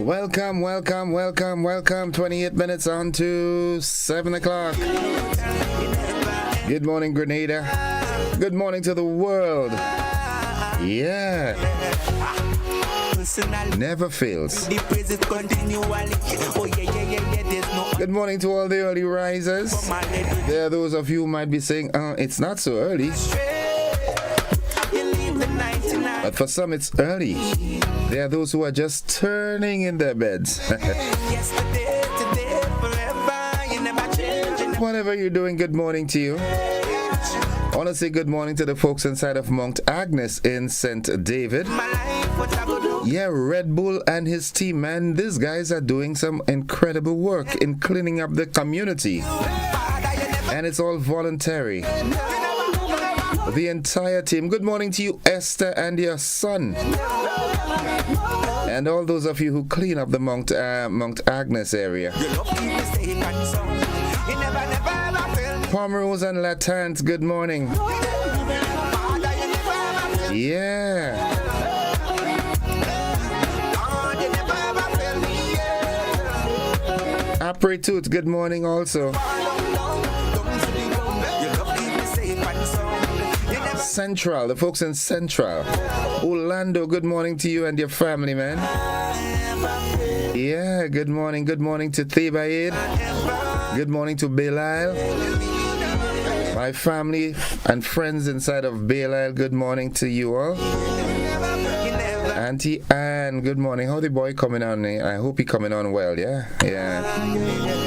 Welcome. 28 minutes on to 7 o'clock. Good morning, Grenada. Good morning to the world. Yeah. Never fails. Good morning to all the early risers. There are those of you who might be saying, it's not so early. But for some, it's early. There are those who are just turning in their beds. Whatever you're doing, good morning to you. I want to say good morning to the folks inside of Mount Agnes in St. David. Yeah, Red Bull and his team, man, these guys are doing some incredible work in cleaning up the community. And it's all voluntary. The entire team. Good morning to you, Esther, and your son. And all those of you who clean up the Mount Agnes area. Pomerose and Latance, good morning. Yeah. Apretut, good morning also. Central, the folks in Central. Orlando, good morning to you and your family, man. Yeah, good morning to Thebaid. Good morning to Belial. My family and friends inside of Belial, good morning to you all. Auntie Anne, good morning. How the boy coming on? I hope he coming on well, yeah?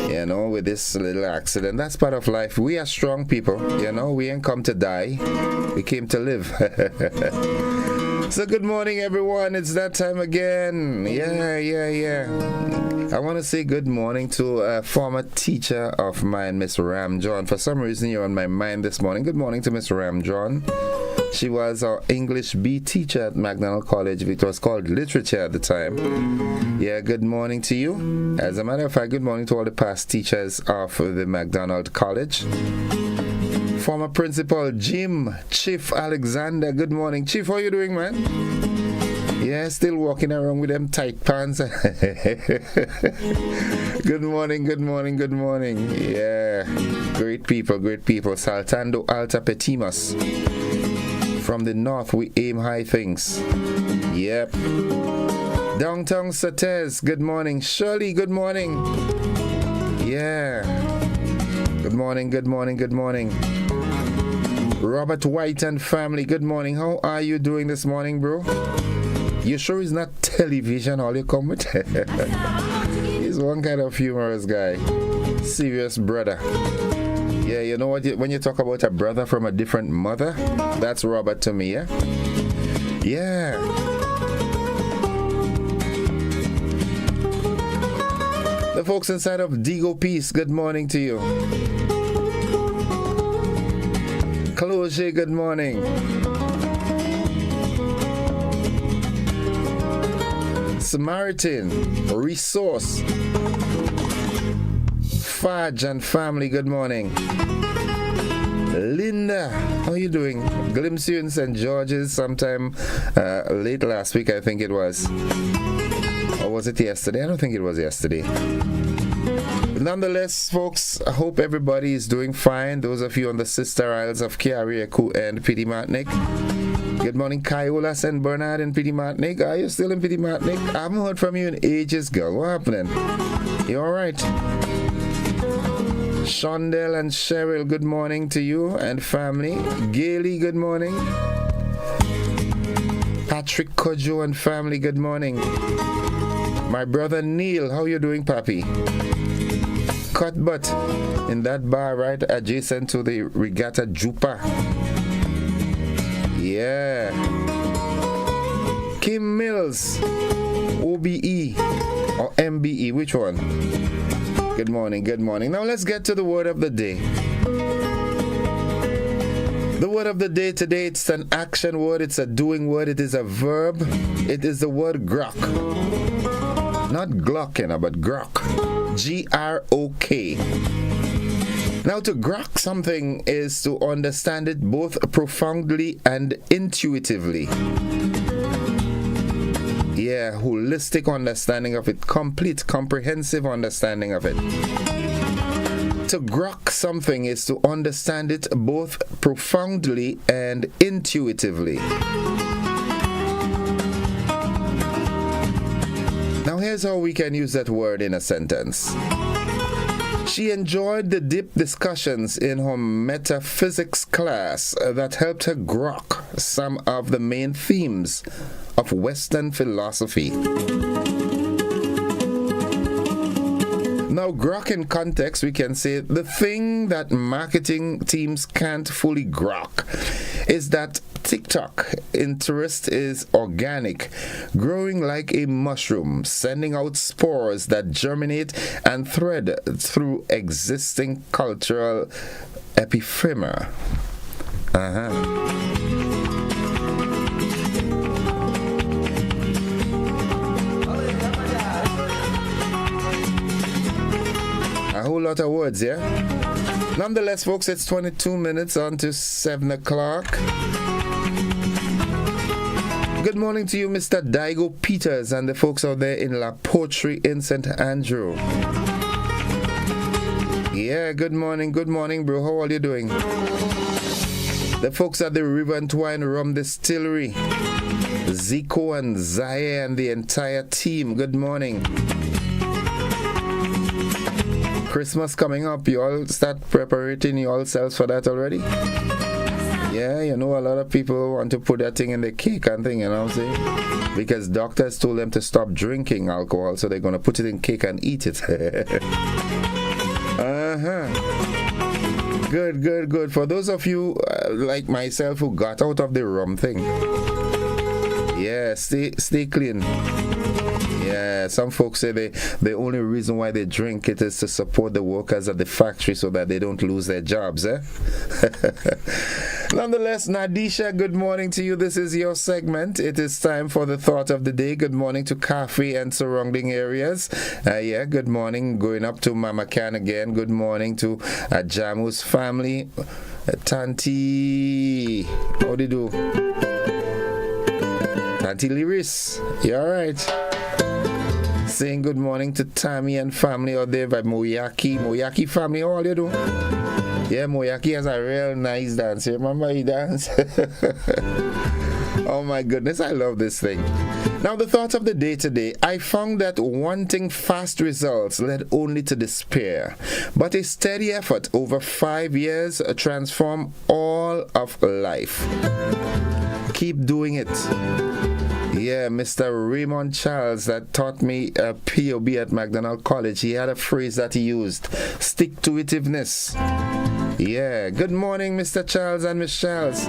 You know, with this little accident. That's part of life. We are strong people, you know. We ain't come to die. We came to live. So good morning, everyone. It's that time again. Yeah. I want to say good morning to a former teacher of mine, Miss Ram John. For some reason, you're on my mind this morning. Good morning to Miss Ram John. She was our English B teacher at McDonald College. It was called literature at the time. Yeah, good morning to you. As a matter of fact, good morning to all the past teachers of the McDonald College. Former principal Jim, Chief Alexander, good morning. Chief, how you doing, man? Yeah, still walking around with them tight pants. Good morning. Yeah, great people. Saltando Alta Petimas. From the north, we aim high things. Yep. Downtown Sates, good morning. Shirley, good morning. Yeah. Good morning. Robert White and family, good morning. How are you doing this morning, bro? You sure it's not television all you come with? He's one kind of humorous guy. Serious brother. Yeah, you know what? When you talk about a brother from a different mother, that's Robert to me, yeah? Yeah. The folks inside of Digo Peace, good morning to you. Cloche, good morning. Samaritan, Resource, Fudge and family, good morning. Linda, how you doing? Glimpsed you in St. George's sometime late last week, I think it was. Or was it yesterday? I don't think it was yesterday. Nonetheless, folks, I hope everybody is doing fine. Those of you on the sister isles of Kiariaku and Pidi Martinic. Good morning, Kaiolas and Bernard in Pidi Martinic. Are you still in Pidi Martinic? I haven't heard from you in ages, girl. What happening? You alright? Shondell and Cheryl, good morning to you and family. Gailey, good morning. Patrick Kojo and family, good morning. My brother Neil, how you doing, papi? Cut butt in that bar right adjacent to the Regatta Jupa. Yeah. Kim Mills, OBE or MBE, which one? Good morning. Now let's get to the word of the day. The word of the day today, it's an action word, it's a doing word, it is a verb. It is the word grok. Not Glock, but grok. G-R-O-K. Now, to grok something is to understand it both profoundly and intuitively. Yeah, holistic understanding of it, complete, comprehensive understanding of it. To grok something is to understand it both profoundly and intuitively. Now here's how we can use that word in a sentence. She enjoyed the deep discussions in her metaphysics class that helped her grok some of the main themes of Western philosophy. Now, grok in context, we can say the thing that marketing teams can't fully grok is that TikTok interest is organic, growing like a mushroom, sending out spores that germinate and thread through existing cultural epiphemera. A whole lot of words, yeah? Nonetheless, folks, it's 22 minutes on to 7 o'clock. Good morning to you, Mr. Daigo Peters and the folks out there in La Poterie in St. Andrew. Yeah, good morning, bro. How are you doing? The folks at the River and Twine Rum Distillery, Zico and Zaire and the entire team, good morning. Christmas coming up, you all start preparing yourselves for that already? Yeah, you know, a lot of people want to put that thing in the cake and thing, you know what I'm saying? Because doctors told them to stop drinking alcohol, so they're going to put it in cake and eat it. Good. For those of you like myself who got out of the rum thing, yeah, stay clean. Yeah, some folks say the only reason why they drink it is to support the workers at the factory so that they don't lose their jobs, eh? Nonetheless, Nadisha, good morning to you. This is your segment. It is time for the thought of the day. Good morning to Cafe and surrounding areas. Good morning. Going up to Mama Can again. Good morning to Jamu's family. Tanti, how do you do? Tanti Liris, you alright? Saying good morning to Tammy and family out there by Moyaki. Moyaki family, how are you doing? Yeah, Moyaki has a real nice dance. You remember he dance? Oh my goodness, I love this thing. Now, the thought of the day today, I found that wanting fast results led only to despair, but a steady effort over 5 years transformed all of life. Keep doing it. Yeah, Mr. Raymond Charles that taught me POB at McDonald College. He had a phrase that he used, stick-to-itiveness. Yeah, good morning, Mr. Charles and Miss Charles.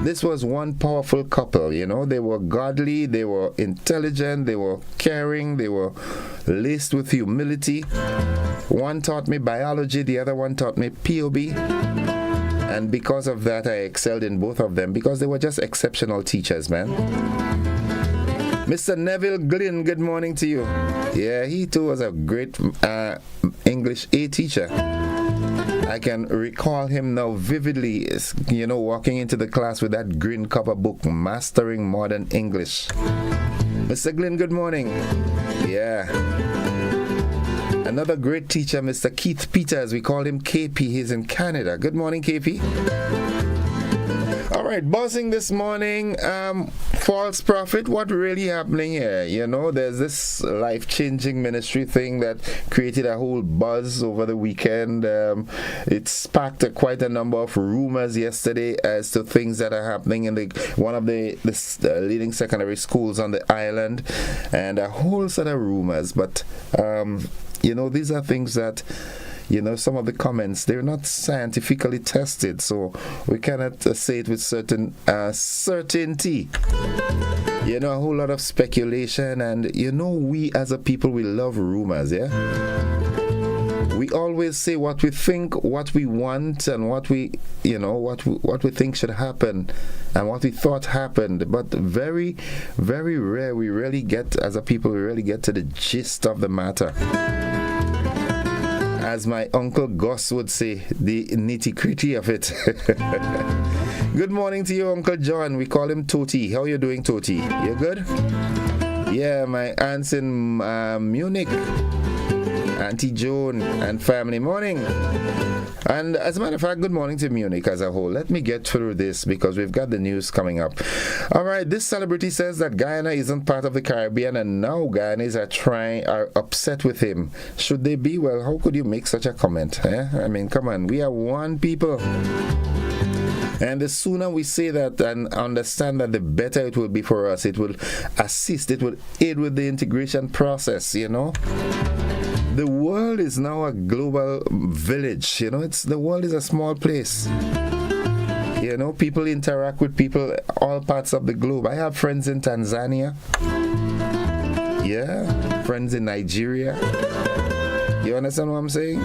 This was one powerful couple, you know. They were godly, they were intelligent, they were caring, they were laced with humility. One taught me biology, the other one taught me POB. And because of that, I excelled in both of them because they were just exceptional teachers, man. Mr. Neville Glynn, good morning to you. Yeah, he too was a great English A teacher. I can recall him now vividly, you know, walking into the class with that green cover book, Mastering Modern English. Mr. Glynn, good morning. Yeah. Another great teacher, Mr. Keith Peters. We call him KP. He's in Canada. Good morning, KP. All right, buzzing this morning. False prophet, what really happening here? You know, there's this life-changing ministry thing that created a whole buzz over the weekend. It sparked quite a number of rumors yesterday as to things that are happening in one of the leading secondary schools on the island, and a whole set of rumors. But you know, these are things that, you know, some of the comments, they're not scientifically tested, so we cannot say it with certain certainty. You know, a whole lot of speculation, and you know, we as a people, we love rumors, yeah? We always say what we think, what we want, and what we, you know, what we think should happen, and what we thought happened. But very, very rare, we really get, as a people, we really get to the gist of the matter. As my Uncle Gus would say, the nitty-gritty of it. Good morning to you, Uncle John. We call him Toti. How you doing, Toti? You good? Yeah, my aunts in Munich, Auntie Joan and family. Morning. And as a matter of fact, good morning to Munich as a whole. Let me get through this because we've got the news coming up. All right, this celebrity says that Guyana isn't part of the Caribbean and now Guyanese are upset with him. Should they be? Well, how could you make such a comment? I mean, come on, we are one people. And the sooner we say that and understand that, the better it will be for us. It will assist, it will aid with the integration process, you know. The world is now a global village, you know. The world is a small place. You know, people interact with people all parts of the globe. I have friends in Tanzania. Yeah, friends in Nigeria. You understand what I'm saying?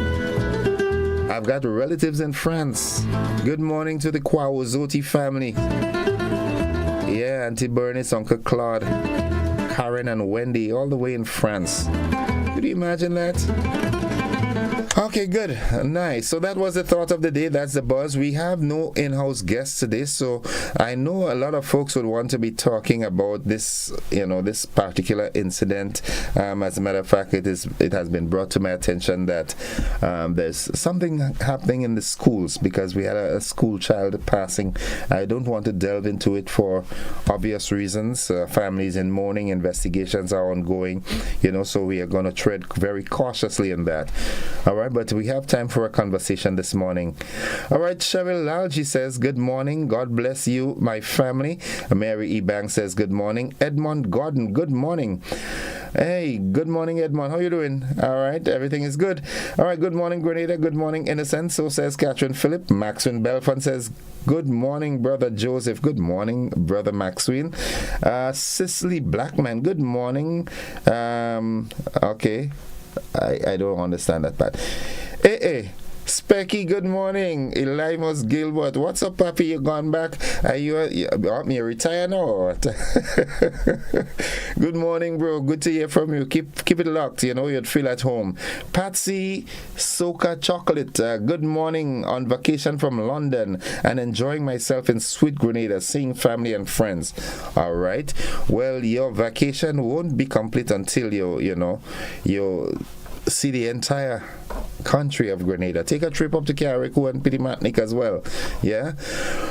I've got relatives in France. Good morning to the Kwawazoti family. Yeah, Auntie Bernice, Uncle Claude, Karen and Wendy, all the way in France. Could you imagine that? Okay, good. Nice. So that was the thought of the day. That's the buzz. We have no in-house guests today, so I know a lot of folks would want to be talking about this, you know, this particular incident. As a matter of fact, it has been brought to my attention that there's something happening in the schools because we had a school child passing. I don't want to delve into it for obvious reasons. Families in mourning, investigations are ongoing, you know, so we are going to tread very cautiously in that. All right, but we have time for a conversation this morning. All right, Cheryl Lalji says, good morning. God bless you, my family. Mary E. Banks says, good morning. Edmond Gordon, good morning. Hey, good morning, Edmond. How you doing? All right, everything is good. All right, good morning, Grenada. Good morning, Innocent. So says Catherine Phillip. Maxwin Belfont says, good morning, Brother Joseph. Good morning, Brother Maxwin. Cicely Blackman, good morning. Okay. I don't understand that part. Hey, Specky, good morning. Elimus Gilbert, what's up, Papi? You gone back? Are you want me to retire now or what? Good morning, bro. Good to hear from you. Keep it locked. You know, you'd feel at home. Patsy Soca Chocolate, good morning. On vacation from London and enjoying myself in sweet Grenada, seeing family and friends. All right. Well, your vacation won't be complete until you see the entire country of Grenada. Take a trip up to Carriacou and Pitimatnik as well. Yeah,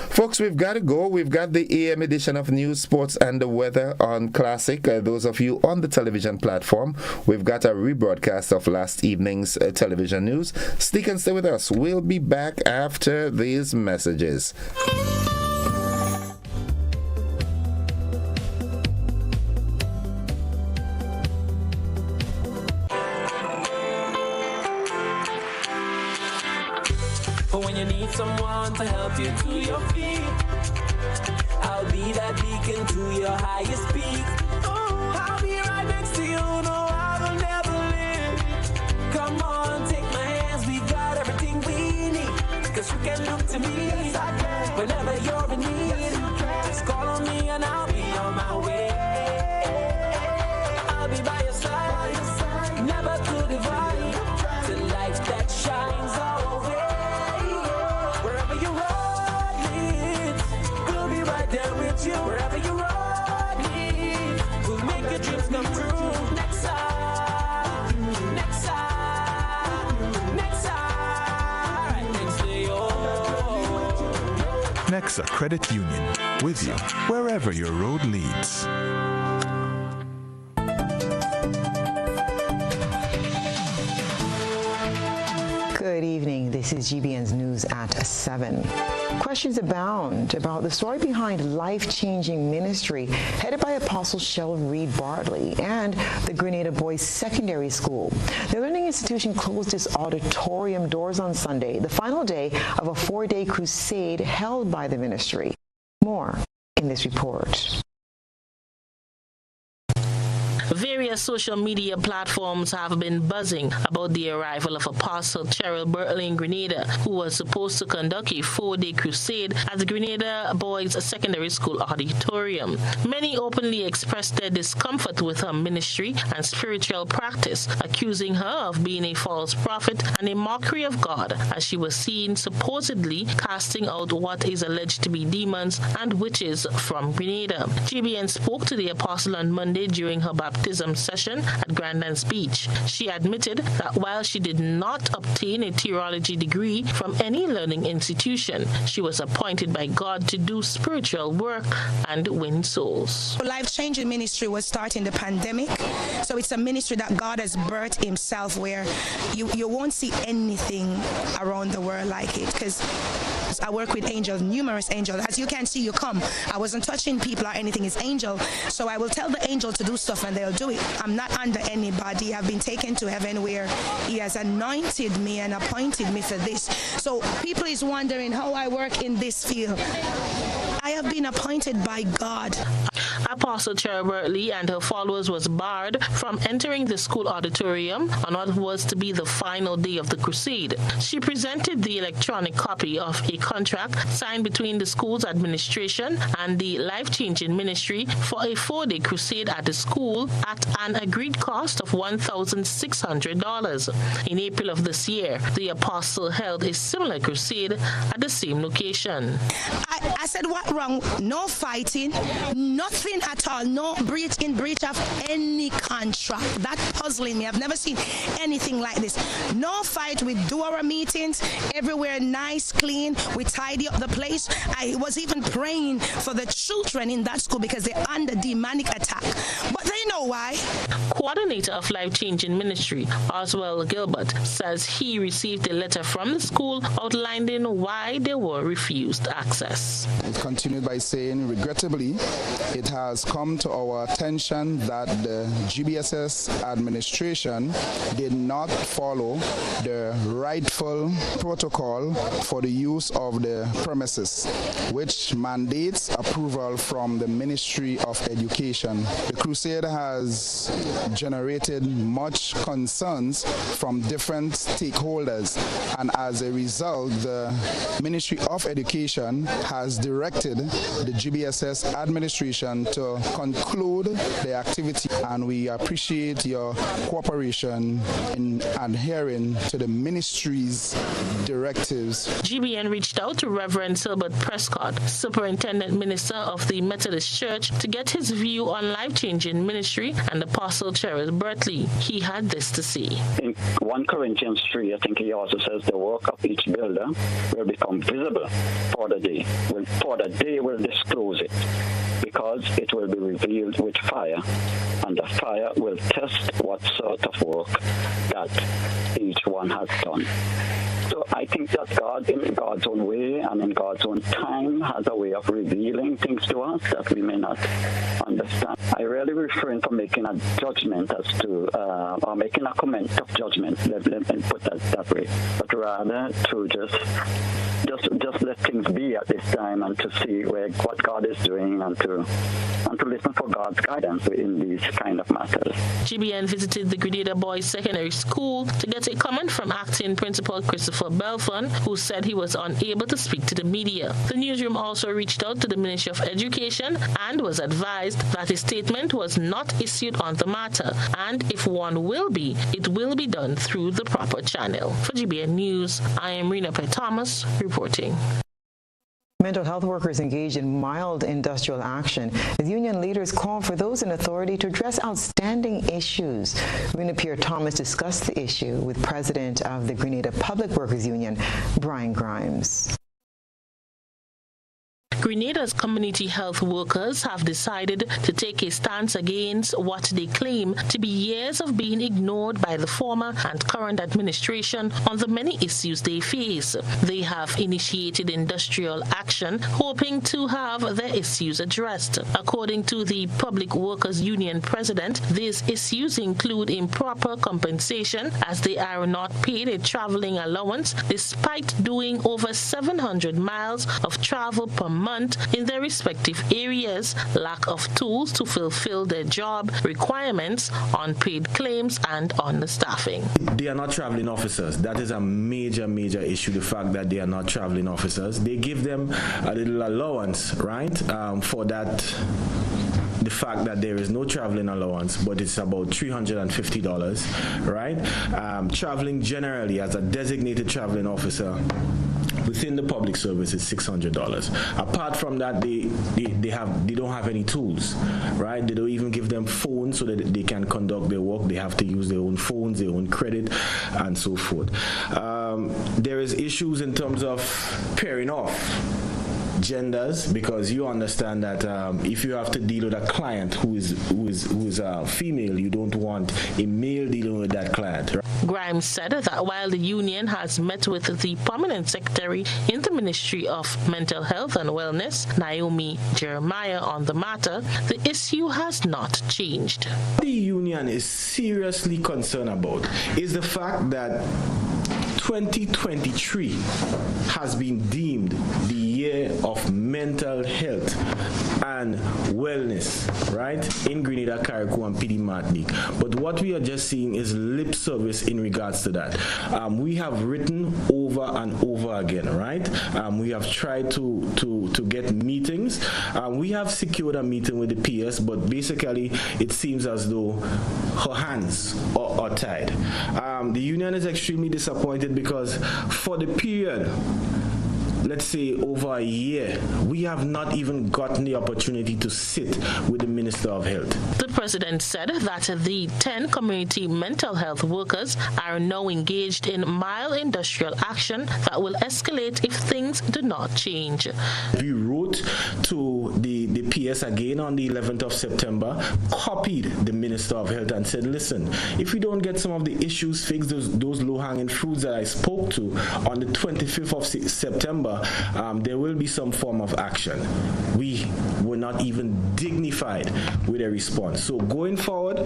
folks, we've got to go. We've got the AM edition of News, Sports and the Weather on Classic. Those of you on the television platform, we've got a rebroadcast of last evening's television news. Stick and stay with us. We'll be back after these messages. Someone to help you to your feet. I'll be that beacon to your highest peak. Oh, I'll be right next to you. No, I will never leave. Come on, take my hands. We got everything we need. Cause you can look to me whenever you're in need. Just call on me and I'll be on my way. I'll be by your side, never to divide. The light that shines our way. Wherever you run, we'll make your dreams come true. Next time, next time, next time, next to you. Nexa Credit Union, with you wherever your road leads. Good evening. This is GBN's News at 7. Questions abound about the story behind life-changing ministry headed by Apostle Sheldon Reed Bartley and the Grenada Boys Secondary School. The learning institution closed its auditorium doors on Sunday, the final day of a 4-day crusade held by the ministry. More in this report. Various social media platforms have been buzzing about the arrival of Apostle Cheryl Bertley in Grenada, who was supposed to conduct a 4-day crusade at the Grenada Boys Secondary School auditorium. Many openly expressed their discomfort with her ministry and spiritual practice, accusing her of being a false prophet and a mockery of God, as she was seen supposedly casting out what is alleged to be demons and witches from Grenada. GBN spoke to the apostle on Monday during her baptism session at Grandlands Beach. She admitted that while she did not obtain a theology degree from any learning institution, she was appointed by God to do spiritual work and win souls. Life-changing ministry was starting the pandemic, so it's a ministry that God has birthed himself, where you won't see anything around the world like it, because I work with angels, numerous angels. As you can see, you come. I wasn't touching people or anything. It's angel. So I will tell the angel to do stuff and they'll do it. I'm not under anybody. I've been taken to heaven where he has anointed me and appointed me for this. So people is wondering how I work in this field. I have been appointed by God. Apostle Cheryl Bertley and her followers was barred from entering the school auditorium on what was to be the final day of the crusade. She presented the electronic copy of a contract signed between the school's administration and the life-changing ministry for a 4-day crusade at the school at an agreed cost of $1,600. In April of this year, the apostle held a similar crusade at the same location. I said, what wrong? No fighting, nothing at all, no breach of any contract. That puzzling me. I've never seen anything like this. No fight. We do our meetings everywhere, nice, clean. We tidy up the place. I was even praying for the children in that school because they're under demonic attack. But they know why. Coordinator of Life Changing Ministry, Oswald Gilbert, says he received a letter from the school outlining why they were refused access. It continued by saying, regrettably, it has come to our attention that the GBSS administration did not follow the rightful protocol for the use of the premises, which mandates approval from the Ministry of Education. The crusade has generated much concerns from different stakeholders, and as a result, the Ministry of Education has directed the GBSS administration to conclude the activity, and we appreciate your cooperation in adhering to the ministry's directives. GBN reached out to Reverend Silbert Prescott, Superintendent Minister of the Methodist Church, to get his view on life-changing ministry and Apostle Cheryl Bertley. He had this to say. In 1 Corinthians 3, I think he also says the work of each builder will become visible for the day. For the day will disclose it, because it will be revealed with fire, and the fire will test what sort of work that each one has done. So I think that God, in God's own way and in God's own time, has a way of revealing things to us that we may not understand. I really refrain from making a judgment as to, or making a comment of judgment, let me put that way, but rather to just let things be at this time and to see what God is doing and to listen for God's guidance in these kind of matters. GBN visited the Grenada Boys Secondary School to get a comment from acting principal Christopher Belfon, who said he was unable to speak to the media. The newsroom also reached out to the Ministry of Education and was advised that a statement was not issued on the matter, and if one will be, it will be done through the proper channel. For GBN News, I am Rena P. Thomas reporting. Mental health workers engaged in mild industrial action as union leaders call for those in authority to address outstanding issues. Rena Pierre Thomas discussed the issue with President of the Grenada Public Workers Union, Brian Grimes. Grenada's community health workers have decided to take a stance against what they claim to be years of being ignored by the former and current administration on the many issues they face. They have initiated industrial action, hoping to have their issues addressed. According to the Public Workers Union president, these issues include improper compensation, as they are not paid a traveling allowance despite doing over 700 miles of travel per month want in their respective areas, lack of tools to fulfill their job requirements, unpaid claims, and understaffing. They are not traveling officers. That is a major issue, the fact that they are not traveling officers. They give them a little allowance, right, for that. The fact that there is no traveling allowance, but it's about $350, right? Traveling generally as a designated traveling officer within the public service is $600. Apart from that, they don't have any tools, right? They don't even give them phones so that they can conduct their work. They have to use their own phones, their own credit, and so forth. There is issues in terms of pairing off genders, because you understand that if you have to deal with a client who is female, you don't want a male dealing with that client. Right? Grimes said that while the union has met with the permanent secretary in the Ministry of Mental Health and Wellness, Naomi Jeremiah, on the matter, the issue has not changed. What the union is seriously concerned about is the fact that 2023 has been deemed the year of mental health and wellness, right, in Grenada, Carriacou, and PD Martinique. But what we are just seeing is lip service in regards to that. We have written over and over again, right? We have tried to get meetings. We have secured a meeting with the PS, but basically it seems as though her hands are tied. The union is extremely disappointed because for the period, let's say over a year, we have not even gotten the opportunity to sit with the Minister of Health. The president said that the 10 community mental health workers are now engaged in mild industrial action that will escalate if things do not change. We wrote to the PS again on the 11th of September, copied the Minister of Health and said, listen, if we don't get some of the issues fixed, those low-hanging fruits that I spoke to on the 25th of September, there will be some form of action. We were not even dignified with a response. So going forward,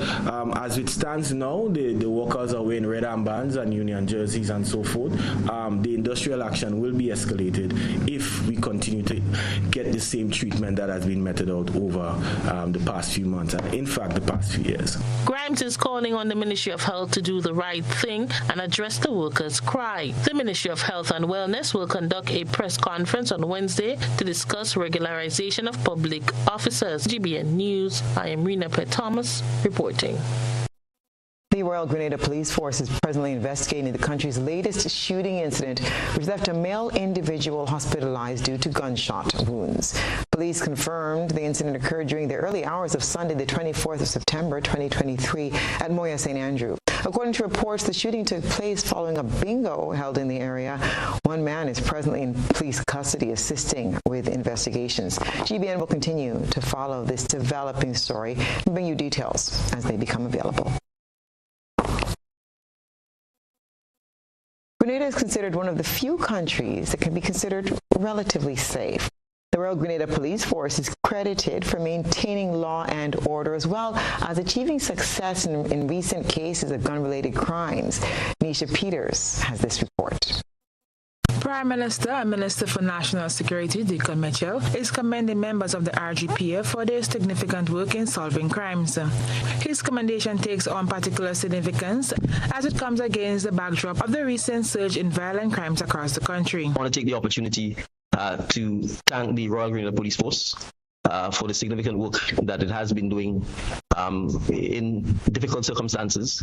as it stands now, the workers are wearing red armbands and union jerseys and so forth. The industrial action will be escalated if we continue to get the same treatment that has been meted out over the past few months and in fact the past few years. Grimes is calling on the Ministry of Health to do the right thing and address the workers' cry. The Ministry of Health and Wellness will conduct a press conference on Wednesday to discuss regularization of public officers. GBN News, I am Rena Thomas reporting. The Royal Grenada Police Force is presently investigating the country's latest shooting incident, which left a male individual hospitalized due to gunshot wounds. Police confirmed the incident occurred during the early hours of Sunday, the 24th of September, 2023, at Moya St. Andrew. According to reports, the shooting took place following a bingo held in the area. One man is presently in police custody assisting with investigations. GBN will continue to follow this developing story and bring you details as they become available. Grenada is considered one of the few countries that can be considered relatively safe. The Royal Grenada Police Force is credited for maintaining law and order as well as achieving success in recent cases of gun-related crimes. Nisha Peters has this report. Prime Minister and Minister for National Security, Deacon Mitchell, is commending members of the RGPF for their significant work in solving crimes. His commendation takes on particular significance as it comes against the backdrop of the recent surge in violent crimes across the country. I want to take the opportunity to thank the Royal Grenada Police Force for the significant work that it has been doing in difficult circumstances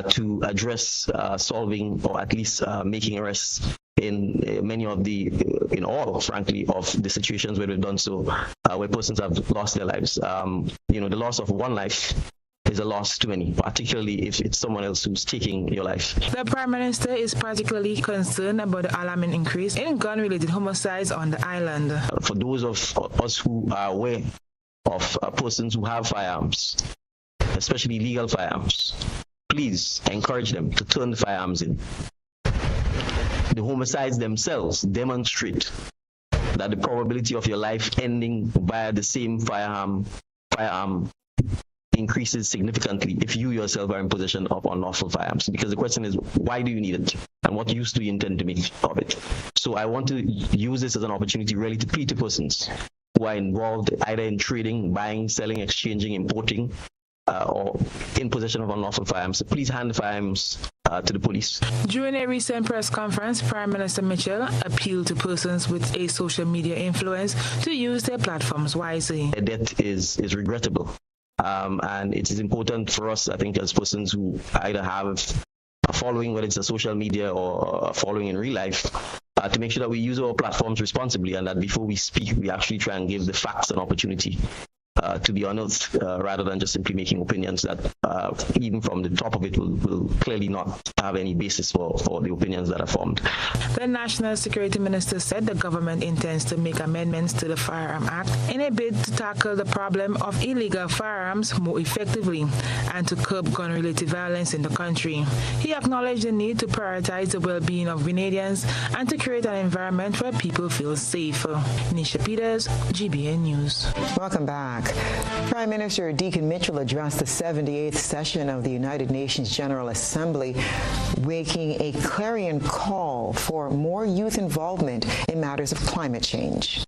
to address solving or at least making arrests in many of the, in all, frankly, of the situations where we've done so, where persons have lost their lives. The loss of one life is a loss to many, particularly if it's someone else who's taking your life. The Prime Minister is particularly concerned about the alarming increase in gun-related homicides on the island. For those of us who are aware of persons who have firearms, especially legal firearms, please encourage them to turn the firearms in. The homicides themselves demonstrate that the probability of your life ending via the same firearm increases significantly if you yourself are in possession of unlawful firearms. Because the question is, why do you need it? And what use do you intend to make of it? So I want to use this as an opportunity really to plead to persons who are involved either in trading, buying, selling, exchanging, importing, or in possession of unlawful firearms. So please hand the firearms to the police. During a recent press conference, Prime Minister Mitchell appealed to persons with a social media influence to use their platforms wisely. The death is regrettable. And it is important for us, I think, as persons who either have a following, whether it's a social media or a following in real life, to make sure that we use our platforms responsibly and that before we speak, we actually try and give the facts an opportunity to be unearthed rather than just simply making opinions that even from the top of it will clearly not have any basis for the opinions that are formed. The National Security Minister said the government intends to make amendments to the Firearm Act in a bid to tackle the problem of illegal firearms more effectively and to curb gun-related violence in the country. He acknowledged the need to prioritize the well-being of Grenadians and to create an environment where people feel safe. Nisha Peters, GBN News. Welcome back. Prime Minister Deacon Mitchell addressed the 78th session of the United Nations General Assembly, making a clarion call for more youth involvement in matters of climate change.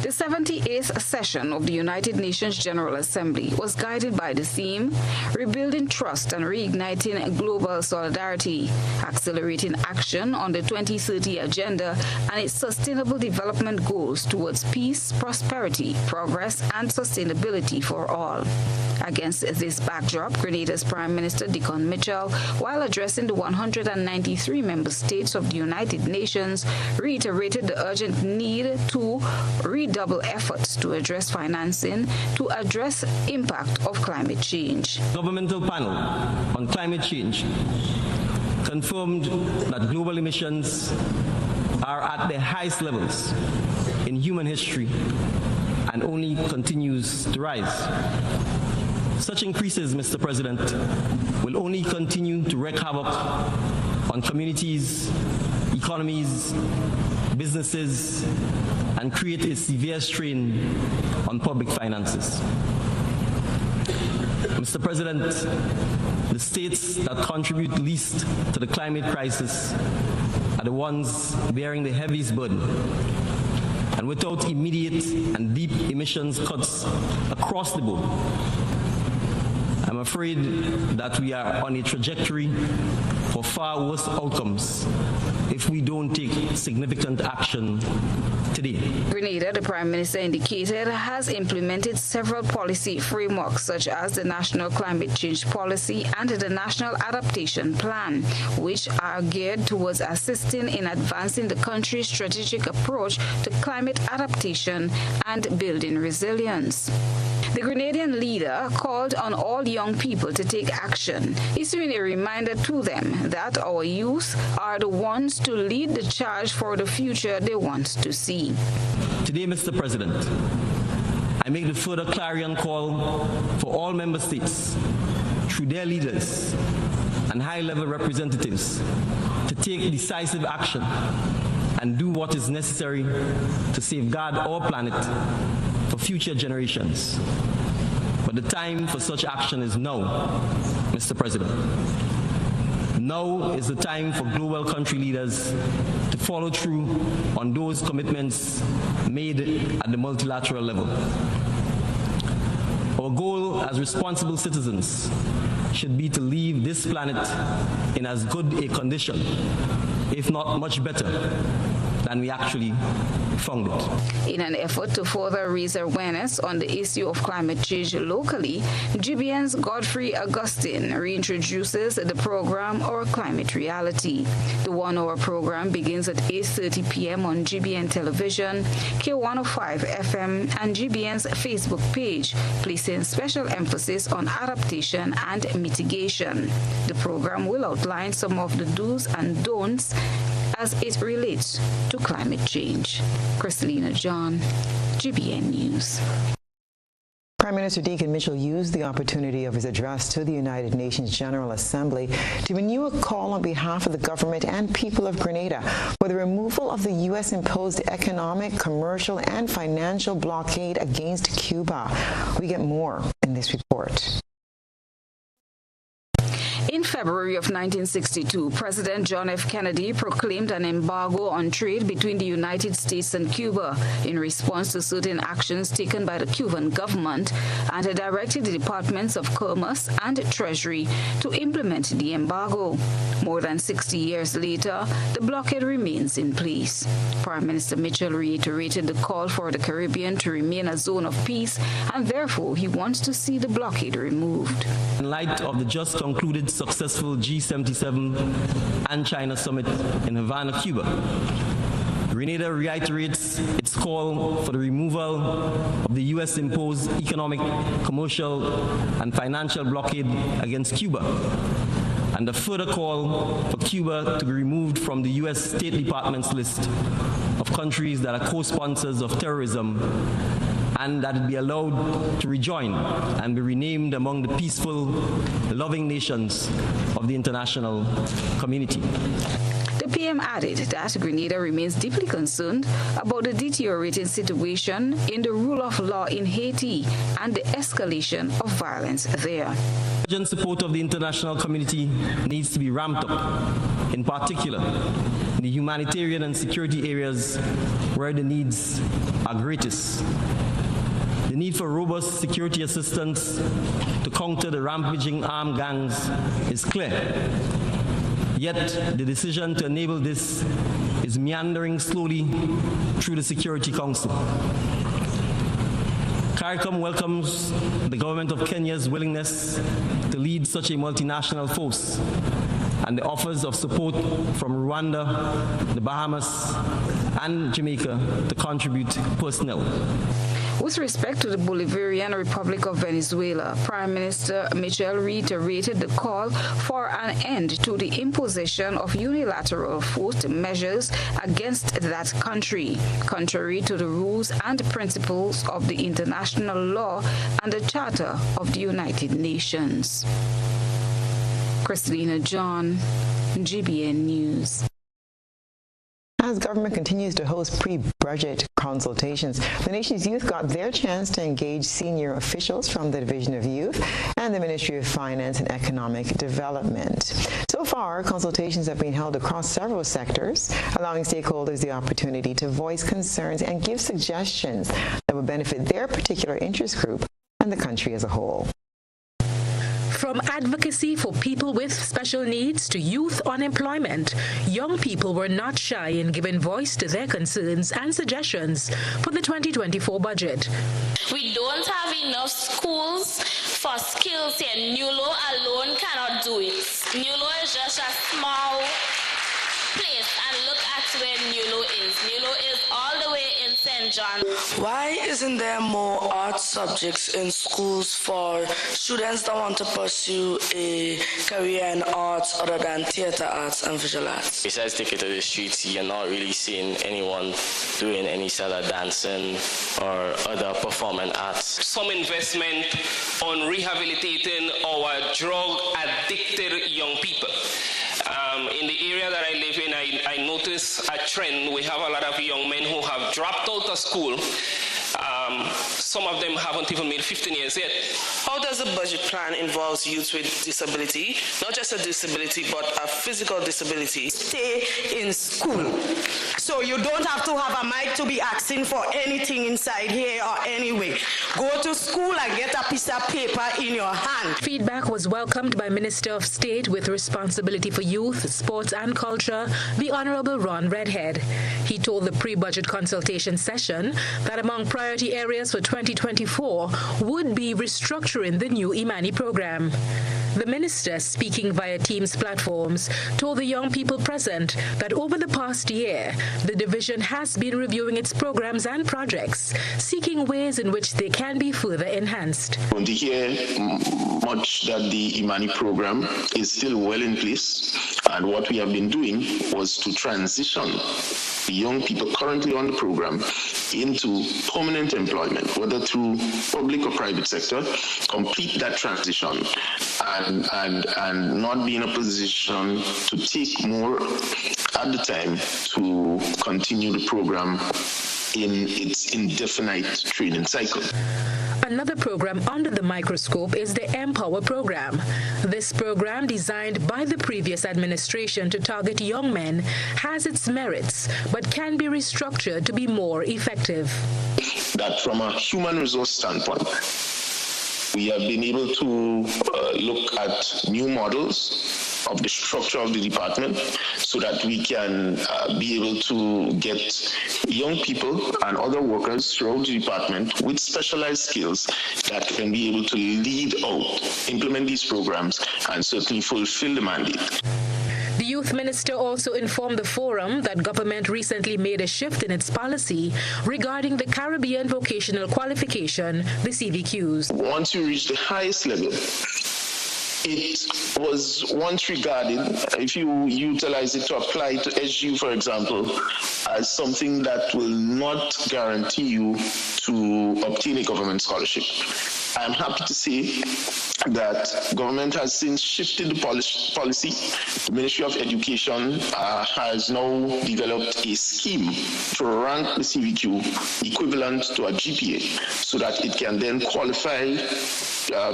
The 78th session of the United Nations General Assembly was guided by the theme, Rebuilding Trust and Reigniting Global Solidarity, Accelerating Action on the 2030 Agenda and its Sustainable Development Goals towards peace, prosperity, progress, and sustainability for all. Against this backdrop, Grenada's Prime Minister Deacon Mitchell, while addressing the 193 member states of the United Nations, reiterated the urgent need to redouble efforts to address financing to address impact of climate change. Governmental panel on climate change confirmed that global emissions are at their highest levels in human history and only continues to rise. Such increases, Mr. President, will only continue to wreak havoc on communities, economies, businesses, and create a severe strain on public finances. Mr. President, the states that contribute least to the climate crisis are the ones bearing the heaviest burden. And without immediate and deep emissions cuts across the board, I'm afraid that we are on a trajectory for far worse outcomes if we don't take significant action today. Grenada, the Prime Minister indicated, has implemented several policy frameworks such as the National Climate Change Policy and the National Adaptation Plan, which are geared towards assisting in advancing the country's strategic approach to climate adaptation and building resilience. The Grenadian leader called on all young people to take action, issuing a reminder to them that our youth are the ones to lead the charge for the future they want to see. Today, Mr. President, I make the further clarion call for all member states, through their leaders and high-level representatives, to take decisive action and do what is necessary to safeguard our planet for future generations. But the time for such action is now, Mr. President. Now is the time for global country leaders to follow through on those commitments made at the multilateral level. Our goal as responsible citizens should be to leave this planet in as good a condition, if not much better, than we actually found it. In an effort to further raise awareness on the issue of climate change locally, GBN's Godfrey Augustine reintroduces the program Our Climate Reality. The 1-hour program begins at 8:30 p.m. on GBN Television, K105 FM, and GBN's Facebook page, placing special emphasis on adaptation and mitigation. The program will outline some of the do's and don'ts as it relates to climate change. Christelina John, GBN News. Prime Minister Deacon Mitchell used the opportunity of his address to the United Nations General Assembly to renew a call on behalf of the government and people of Grenada for the removal of the U.S.-imposed economic, commercial, and financial blockade against Cuba. We get more in this report. In February of 1962, President John F. Kennedy proclaimed an embargo on trade between the United States and Cuba in response to certain actions taken by the Cuban government, and had directed the Departments of Commerce and Treasury to implement the embargo. More than 60 years later, the blockade remains in place. Prime Minister Mitchell reiterated the call for the Caribbean to remain a zone of peace, and therefore he wants to see the blockade removed. In light of the just concluded successful G77 and China summit in Havana, Cuba, Grenada reiterates its call for the removal of the U.S.-imposed economic, commercial, and financial blockade against Cuba, and a further call for Cuba to be removed from the U.S. State Department's list of countries that are co-sponsors of terrorism, and that it be allowed to rejoin and be renamed among the peaceful, loving nations of the international community. The PM added that Grenada remains deeply concerned about the deteriorating situation in the rule of law in Haiti and the escalation of violence there. Urgent support of the international community needs to be ramped up, in particular in the humanitarian and security areas where the needs are greatest. The need for robust security assistance to counter the rampaging armed gangs is clear. Yet the decision to enable this is meandering slowly through the Security Council. CARICOM welcomes the government of Kenya's willingness to lead such a multinational force and the offers of support from Rwanda, the Bahamas, and Jamaica to contribute personnel. With respect to the Bolivarian Republic of Venezuela, Prime Minister Mitchell reiterated the call for an end to the imposition of unilateral forced measures against that country, contrary to the rules and principles of the international law and the Charter of the United Nations. Christina John, GBN News. As government continues to host pre-budget consultations, the nation's youth got their chance to engage senior officials from the Division of Youth and the Ministry of Finance and Economic Development. So far, consultations have been held across several sectors, allowing stakeholders the opportunity to voice concerns and give suggestions that would benefit their particular interest group and the country as a whole. From advocacy for people with special needs to youth unemployment, young people were not shy in giving voice to their concerns and suggestions for the 2024 budget. We don't have enough schools for skills here. NULO alone cannot do it. NULO is just a small place, and look at where NULO is. NULO is all the way in St. John. Why isn't there more art subjects in schools for students that want to pursue a career in arts other than theater arts and visual arts? Besides taking to the streets, you're not really seeing anyone doing any sort of dancing or other performing arts. Some investment on rehabilitating our drug-addicted young people. In the area that I live in, I notice a trend. We have a lot of young men who have dropped out of school. Some of them haven't even made 15 years yet. How does the budget plan involve youth with disability, not just a disability, but a physical disability? Stay in school. So you don't have to have a mic to be asking for anything inside here or anyway. Go to school and get a piece of paper in your hand. Feedback was welcomed by Minister of State with Responsibility for Youth, Sports and Culture, the Honorable Ron Redhead. He told the pre-budget consultation session that among priority areas for 2024 would be restructuring the new Imani program. The minister, speaking via Teams platforms, told the young people present that over the past year, the division has been reviewing its programs and projects, seeking ways in which they can be further enhanced. Want to hear much that the Imani program is still well in place, and what we have been doing was to transition the young people currently on the program into permanent employment, whether through public or private sector, complete that transition and not be in a position to take more at the time to continue the program in its indefinite training cycle. Another program under the microscope is the Empower program. This program, designed by the previous administration to target young men, has its merits, but can be restructured to be more effective. That from a human resource standpoint, we have been able to look at new models of the structure of the department so that we can be able to get young people and other workers throughout the department with specialized skills that can be able to lead out, implement these programs, and certainly fulfill the mandate. The youth minister also informed the forum that government recently made a shift in its policy regarding the Caribbean Vocational Qualification, the CVQs. Once you reach the highest level, it was once regarded, if you utilize it to apply to SGU, for example, as something that will not guarantee you to obtain a government scholarship. I'm happy to say that government has since shifted the policy. The Ministry of Education has now developed a scheme to rank the CVQ equivalent to a GPA so that it can then qualify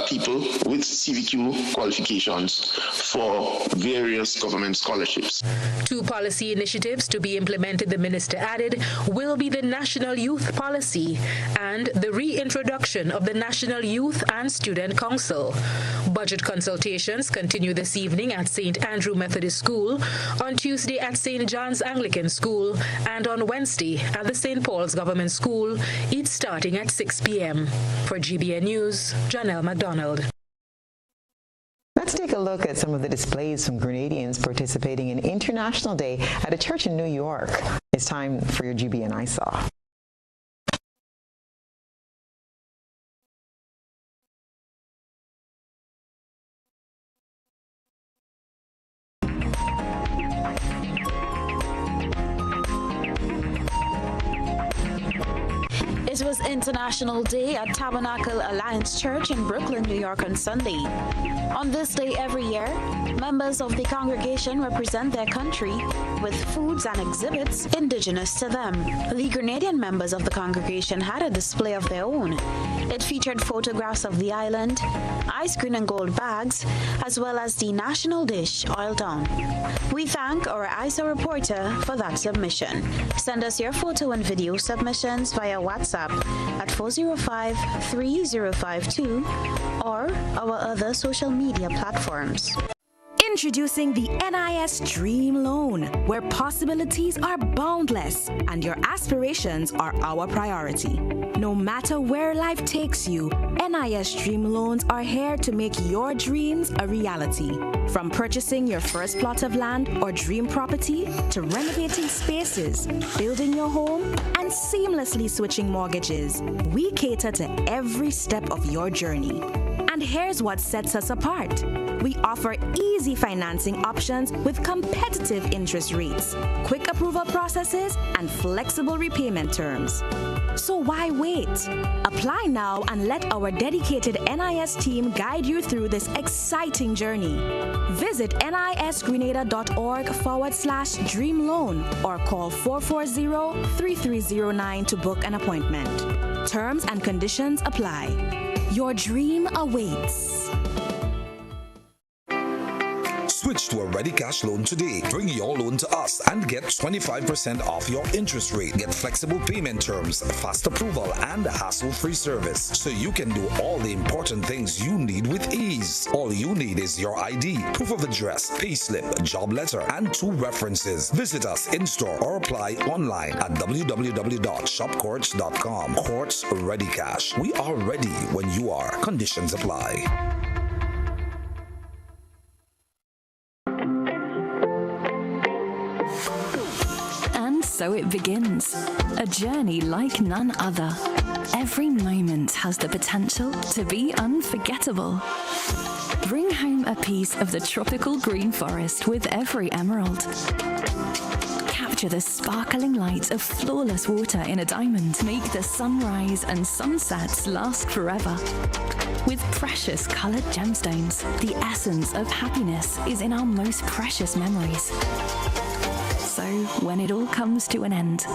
people with CVQ qualifications for various government scholarships. 2 policy initiatives to be implemented, the minister added, will be the National Youth Policy and the reintroduction of the National Youth and Student Council. Budget consultations continue this evening at St. Andrew Methodist School, on Tuesday at St. John's Anglican School, and on Wednesday at the St. Paul's Government School, each starting at 6 p.m. For GBN News, Janelle McDonald. Let's take a look at some of the displays from Grenadians participating in International Day at a church in New York. It's time for your GBN I Saw. It was International Day at Tabernacle Alliance Church in Brooklyn, New York on Sunday. On this day every year, members of the congregation represent their country with foods and exhibits indigenous to them. The Grenadian members of the congregation had a display of their own. It featured photographs of the island, ice green and gold bags, as well as the national dish, oil down. We thank our ISA reporter for that submission. Send us your photo and video submissions via WhatsApp at 405-3052 or our other social media platforms. Introducing the NIS Dream Loan, where possibilities are boundless and your aspirations are our priority. No matter where life takes you, NIS Dream Loans are here to make your dreams a reality. From purchasing your first plot of land or dream property to renovating spaces, building your home, and seamlessly switching mortgages, we cater to every step of your journey. And here's what sets us apart. We offer easy financing options with competitive interest rates, quick approval processes, and flexible repayment terms. So why wait? Apply now and let our dedicated NIS team guide you through this exciting journey. Visit nisgrenada.org/dream loan or call 440-3309 to book an appointment. Terms and conditions apply. Your dream awaits. Switch to a Ready Cash loan today. Bring your loan to us and get 25% off your interest rate. Get flexible payment terms, fast approval, and hassle-free service, so you can do all the important things you need with ease. All you need is your ID, proof of address, payslip, job letter, and 2 references. Visit us in-store or apply online at www.shopcourts.com. Courts Ready Cash. We are ready when you are. Conditions apply. So it begins, a journey like none other. Every moment has the potential to be unforgettable. Bring home a piece of the tropical green forest with every emerald. Capture the sparkling light of flawless water in a diamond. Make the sunrise and sunsets last forever. With precious colored gemstones, the essence of happiness is in our most precious memories. So, when it all comes to an end,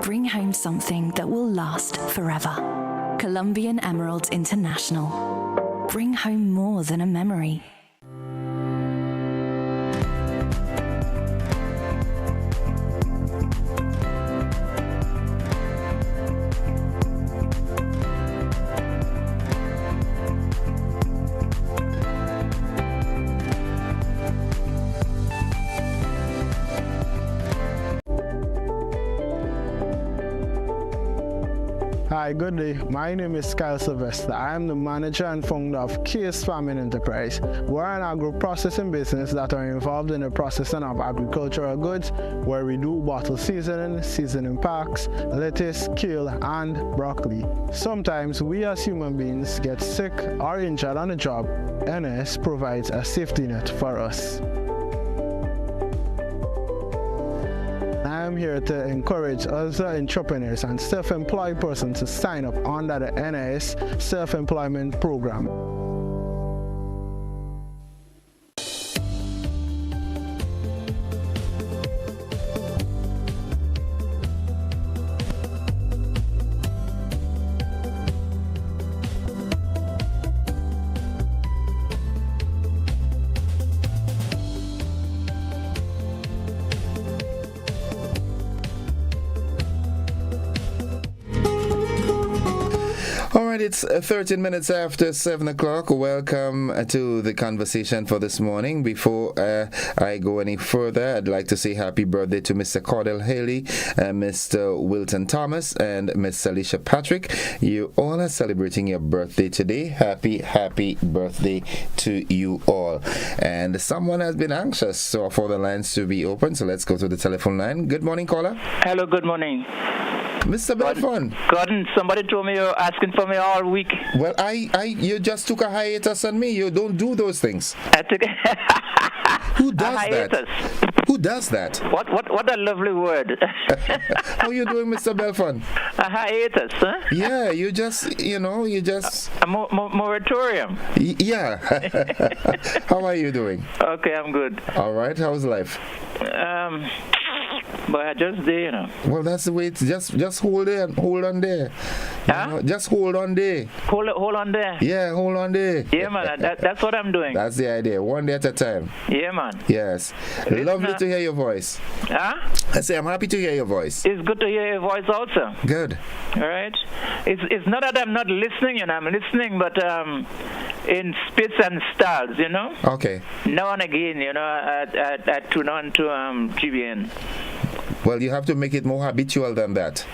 bring home something that will last forever. Colombian Emeralds International. Bring home more than a memory. Hi, good day. My name is Kyle Sylvester. I am the manager and founder of Case Farming Enterprise. We're an agro-processing business that are involved in the processing of agricultural goods, where we do bottle seasoning packs, lettuce, kale, and broccoli. Sometimes we as human beings get sick or injured on the job. NS provides a safety net for us. I am here to encourage other entrepreneurs and self-employed persons to sign up under the NIS Self-Employment Program. It's 13 minutes after 7 o'clock. Welcome to the conversation for this morning. Before I go any further, I'd like to say happy birthday to Mr. Cordell Haley, Mr. Wilton Thomas, and Miss Alicia Patrick. You all are celebrating your birthday today. Happy birthday to you all. And someone has been anxious for the lines to be open, so let's go to the telephone line. Good morning, caller. Hello, good morning. Mr. Belfon. Gordon, somebody told me you're asking for me all week. Well, you just took a hiatus on me. You don't do those things. I took Who does that? Who does that? What a lovely word. How you doing, Mr. Belfon? A hiatus, huh? Yeah, you just. A moratorium. Yeah. How are you doing? Okay, I'm good. All right, how's life? But I just there, Well, that's the way it's just hold on there. Huh? Just hold on there. Hold on there. Yeah, hold on there. Yeah, man, that's what I'm doing. That's the idea. One day at a time. Yeah, man. Yes. Lovely to hear your voice. Huh? I say I'm happy to hear your voice. It's good to hear your voice also. Good. All right. It's not that I'm not listening, I'm listening, but in spits and starts, Okay. Now and again, I tune on to GBN. Well, you have to make it more habitual than that.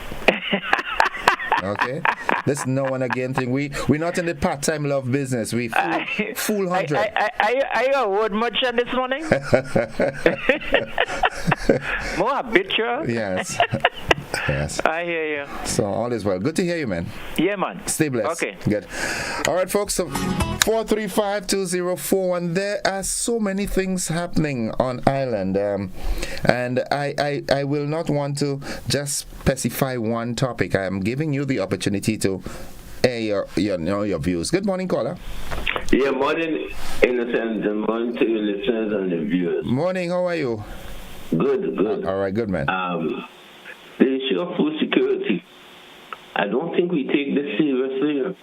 Okay? This now and again thing. We're not in the part-time love business. We full 100. Are you a word merchant this morning? More habitual? Yes. Yes. I hear you. So all is well. Good to hear you, man. Yeah, man. Stay blessed. Okay. Good. All right, folks. So 435-2041. There are so many things happening on island, and I will not want to just specify one topic. I am giving you the opportunity to air your views. Good morning, caller. Yeah, morning, Innocent, and morning to your listeners and the viewers. Morning. How are you? Good. All right, good, man. The issue of food security, I don't think we take this seriously,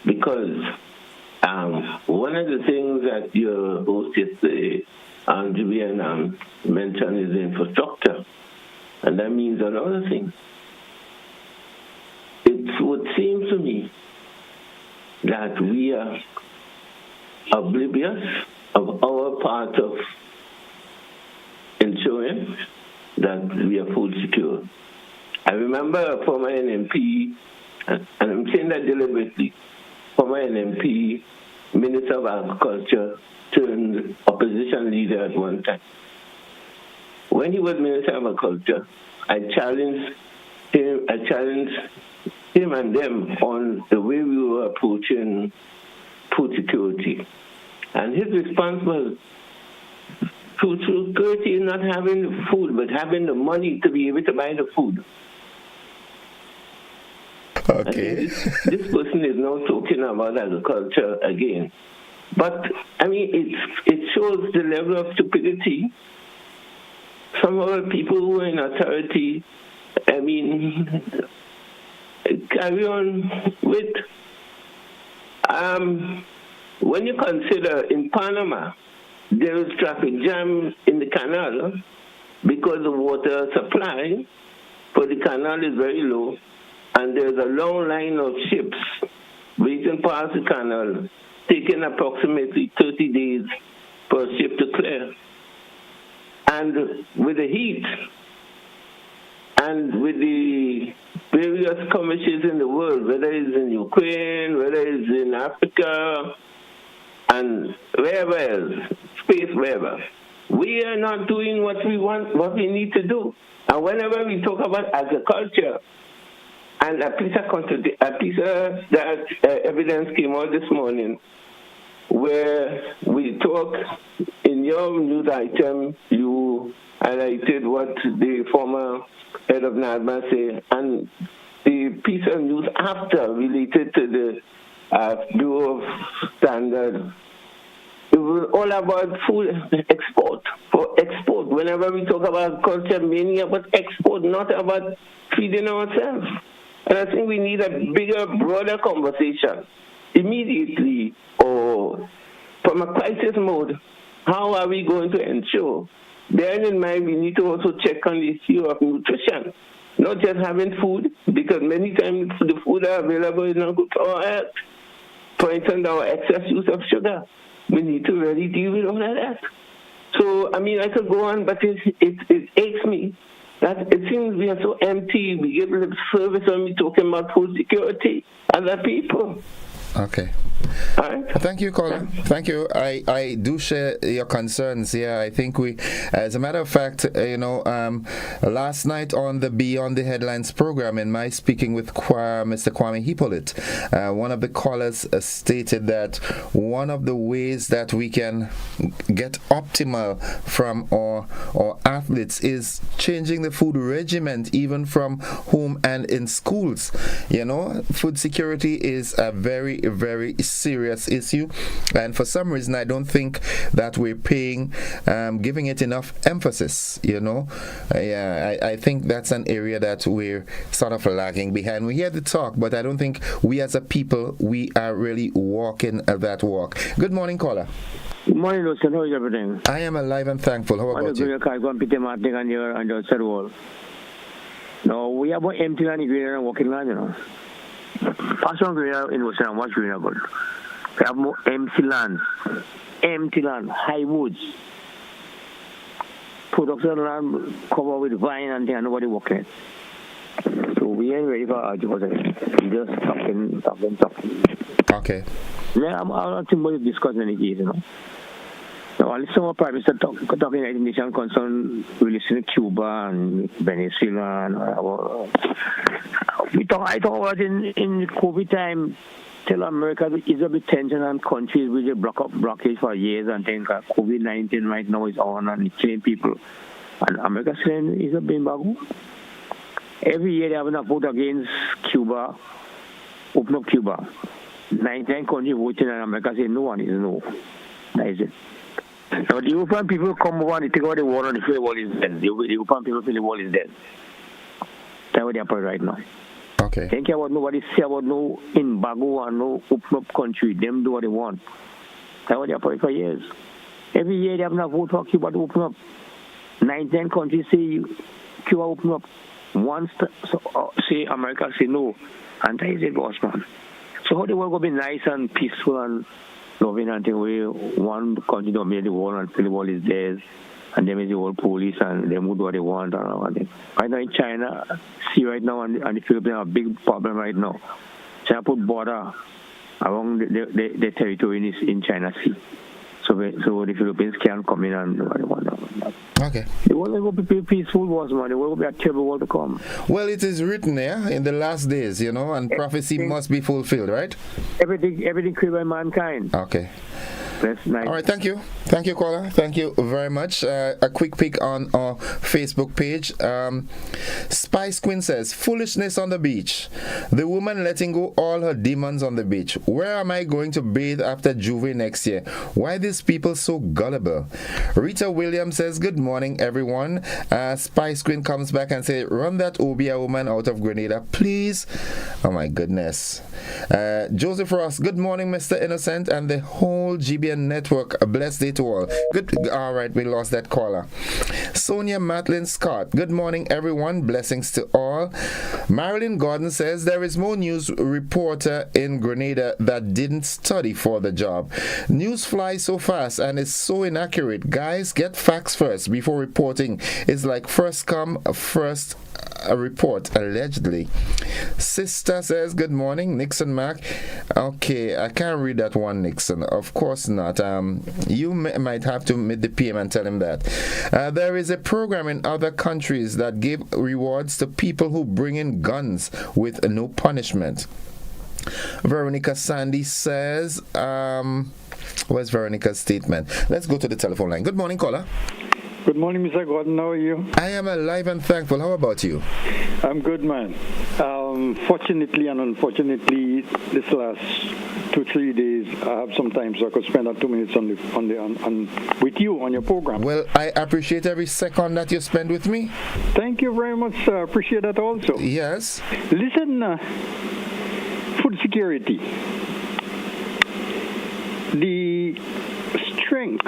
because one of the things that your host yesterday, Julian, mentioned is infrastructure, and that means another thing. It would seem to me that we are oblivious of our part of ensuring that we are food secure. I remember a former NMP, and I'm saying that deliberately, former NMP, Minister of Agriculture, turned opposition leader at one time. When he was Minister of Agriculture, I challenged him and them on the way we were approaching food security. And his response was, food security is not having the food, but having the money to be able to buy the food. Okay. This person is now talking about agriculture again. But, I mean, it shows the level of stupidity. Some of the people who are in authority, I mean, carry on with, when you consider in Panama, there is traffic jam in the canal because the water supply for the canal is very low, and there's a long line of ships waiting past the canal, taking approximately 30 days for a ship to clear. And with the heat and with the various skirmishes in the world, whether it's in Ukraine, whether it's in Africa, and wherever else, space, wherever, we are not doing what we want, what we need to do. And whenever we talk about agriculture, and a piece of that evidence came out this morning, where we talk, in your news item, you highlighted what the former head of NADMA said, and the piece of news after related to the Bureau of Standards. It was all about food export, for export. Whenever we talk about culture, mainly about export, not about feeding ourselves. And I think we need a bigger, broader conversation immediately, or from a crisis mode. How are we going to ensure? Bearing in mind, we need to also check on the issue of nutrition, not just having food, because many times the food are available is not good for our health. For instance, our excess use of sugar. We need to really deal with all of that. So, I mean, I could go on, but it aches me that it seems we are so empty. We give lip service when we talking about food security. Other people. Okay. Thank you, Colin. Thank you. I do share your concerns. Yeah, I think we, as a matter of fact, last night on the Beyond the Headlines program, in my speaking with Mr. Kwame Hippolyte, one of the callers stated that one of the ways that we can get optimal from our athletes is changing the food regimen, even from home and in schools. You know, food security is a very, very serious issue, and for some reason I don't think that we're giving it enough emphasis. I think that's an area that we're sort of lagging behind. We hear the talk, but I don't think we as a people, we are really walking that walk. Good morning, caller. Good morning, Lucian. How is everything? I am alive and thankful. How about you? No, we have empty land and walking land, Pass on Grenada in Western and watch Grenada good. We have more empty land, high woods. Production land covered with vine and things, and nobody walking. So we ain't ready for our job. We just talking. Okay. Yeah, I'm not thinking about discussing any case, Now, I listen to our Prime Minister talking United Nations concern, we listen to Cuba and Venezuela. And I talk about in COVID time, tell America is a bit tension and countries with a blockage for years and think COVID-19 right now is on and it's killing people. And America saying it's a big embargo. Every year they have a vote against Cuba, open up Cuba. 99 countries voting and America saying no one is no. That is it. Now, the European people come over and they take out the wall and they feel the wall is dead. The European people feel the wall is dead. That's what they happen right now. Okay. They don't care about nobody say about no embargo and no open up country. Them do what they want. That's what they happen for years. Every year they have a vote for Cuba to open up. 19 countries say Cuba open up. Once say America say no. And that is it, boss man. So how the world will be nice and peaceful and loving until we one country dominate the world and feel the world is theirs, and them is the whole police and them do what they want and all that. Right now in China, see right now and the Philippines have a big problem right now. China put border along the territory in China Sea. So the Philippines can't come in and do what they want. Okay. The world will be peaceful, was man. The world will be a terrible world to come. Well, it is written there in the last days, and prophecy must be fulfilled, right? Everything created by mankind. Okay. That's nice. All right, thank you. Thank you, caller. Thank you very much. A quick pick on our Facebook page. Spice Queen says, foolishness on the beach. The woman letting go all her demons on the beach. Where am I going to bathe after Juve next year? Why these people so gullible? Rita Williams says, good morning, everyone. Spice Queen comes back and says, run that Obia woman out of Grenada, please. Oh, my goodness. Joseph Ross, good morning, Mr. Innocent, and the whole GBN network. A blessed day to all. Good. All right, we lost that caller. Sonia Matlin Scott, good morning, everyone. Blessings to all. Marilyn Gordon says, there is more news reporter in Grenada that didn't study for the job. News flies so fast and is so inaccurate. Guys, get facts first before reporting. It's like first come, first a report, allegedly. Sister says, good morning, Nixon Mac. Okay, I can't read that one, Nixon. Of course not. You might have to meet the PM and tell him that. There is a program in other countries that give rewards to people who bring in guns with no punishment. Veronica Sandy says, where's Veronica's statement? Let's go to the telephone line. Good morning, caller. Good morning, Mr. Gordon. How are you? I am alive and thankful. How about you? I'm good, man. Fortunately and unfortunately, this last 2-3 days, I have some time so I could spend 2 minutes with you on your program. Well, I appreciate every second that you spend with me. Thank you very much, sir. I appreciate that also. Yes. Listen, food security. The strength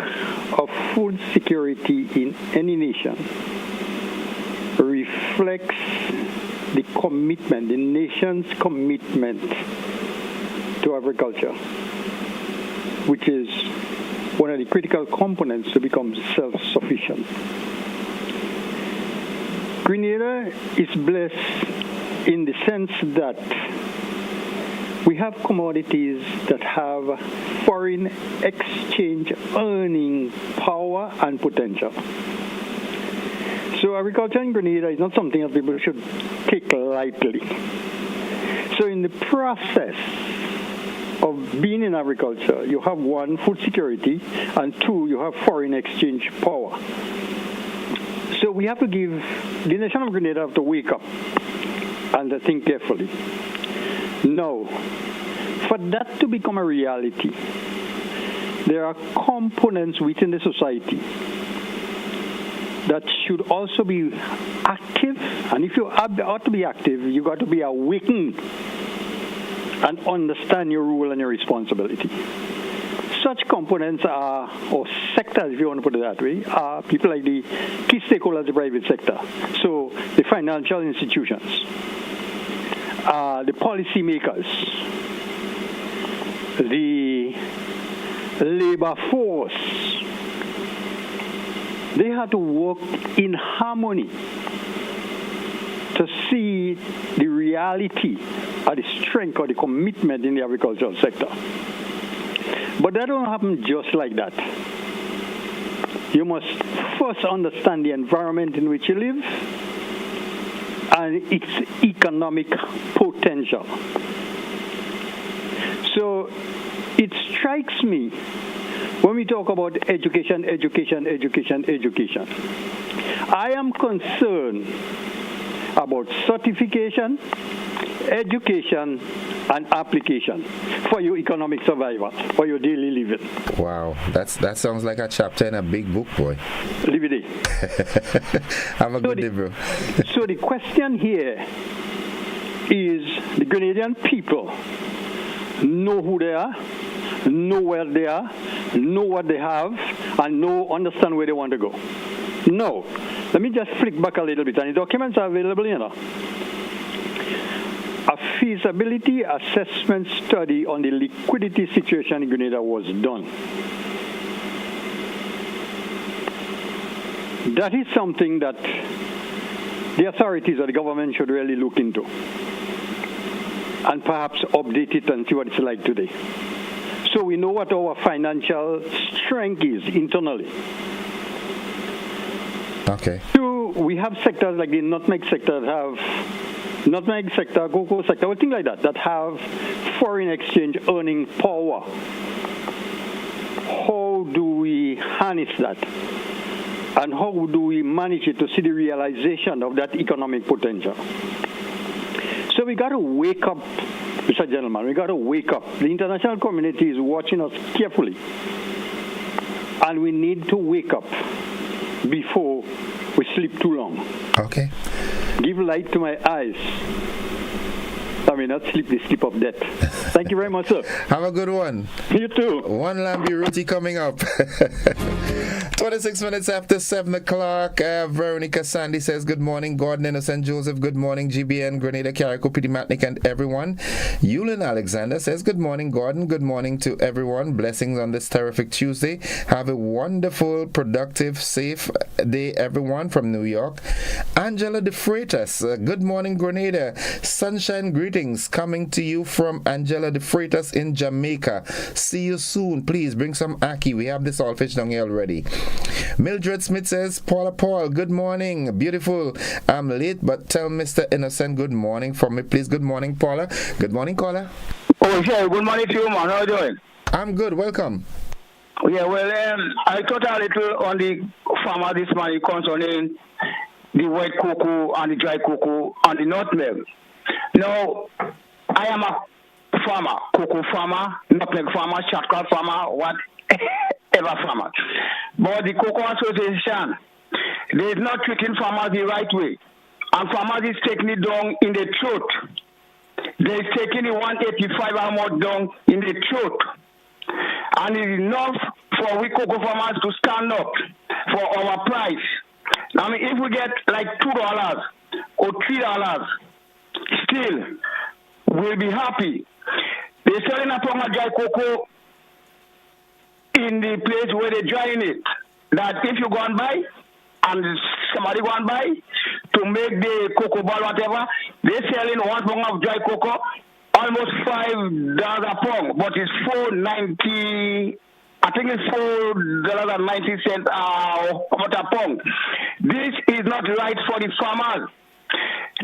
of food security in any nation reflects the commitment, the nation's commitment to agriculture, which is one of the critical components to become self-sufficient. Grenada is blessed in the sense that we have commodities that have foreign exchange earning power and potential. So agriculture in Grenada is not something that people should take lightly. So in the process of being in agriculture, you have one, food security, and two, you have foreign exchange power. So we have to give, the nation of Grenada have to wake up and think carefully. No. For that to become a reality, there are components within the society that should also be active. And if you ought to be active, you got to be awakened and understand your role and your responsibility. Such components are, or sectors, if you want to put it that way, are people like the key stakeholders of the private sector. So the financial institutions, the policy makers, the labor force. They have to work in harmony to see the reality of the strength or the commitment in the agricultural sector. But that don't happen just like that. You must first understand the environment in which you live and its economic potential. So it strikes me when we talk about education. I am concerned about certification, education, and application for your economic survival, for your daily living. Wow, that sounds like a chapter in a big book, boy. Leave it. Have a good day, bro. So the question here is the Grenadian people know who they are, know where they are, know what they have, and understand where they want to go. No. Let me just flick back a little bit, and the documents are available, A feasibility assessment study on the liquidity situation in Grenada was done. That is something that the authorities or the government should really look into and perhaps update it and see what it's like today. So we know what our financial strength is internally. Okay. Two, we have sectors like the nutmeg sector cocoa sector, things like that have foreign exchange earning power. we harness that? And how do we manage it to see the realization of that economic potential? So we got to wake up, Mr. Gentleman, we got to wake up. The international community is watching us carefully. And we need to wake up before we sleep too long. Okay. Give light to my eyes. I may not sleep the sleep of death. Thank you very much, sir. Have a good one. You too. One Lambi Roti coming up. 26 minutes after 7 o'clock. Veronica Sandy says, good morning. Gordon Innocent Joseph, good morning. GBN, Grenada, Carrico, Pidi Matnik, and everyone. Yulin Alexander says, good morning, Gordon. Good morning to everyone. Blessings on this terrific Tuesday. Have a wonderful, productive, safe day, everyone, from New York. Angela De Freitas, good morning, Grenada. Sunshine greetings coming to you from Angela De Freitas in Jamaica. See you soon. Please bring some ackee. We have the saltfish down here already. Mildred Smith says, Paul, good morning. Beautiful. I'm late, but tell Mr. Innocent good morning for me, please. Good morning, Paula. Good morning, caller. Oh, sure. Good morning to you, man. How are you doing? I'm good. Welcome. Yeah, well, I thought a little on the farmer this morning concerning the white cocoa and the dry cocoa and the nutmeg. Now, I am a farmer, cocoa farmer, nutmeg farmer, chocolate farmer, whatever farmer. But the Cocoa Association, they is not treating farmers the right way. And farmers is taking it down in the throat. They is taking the 185 or more down in the throat. And it's enough for we cocoa farmers to stand up for our price. I mean, if we get like $2 or $3, still, we'll be happy. They're selling a pound of dry cocoa in the place where they're drying it. That if you go and buy, and somebody go and buy, to make the cocoa ball, whatever, they're selling 1 pound of dry cocoa, almost $5 a pound, but it's $4.90. I think it's $4.90 about a pound. This is not right for the farmers.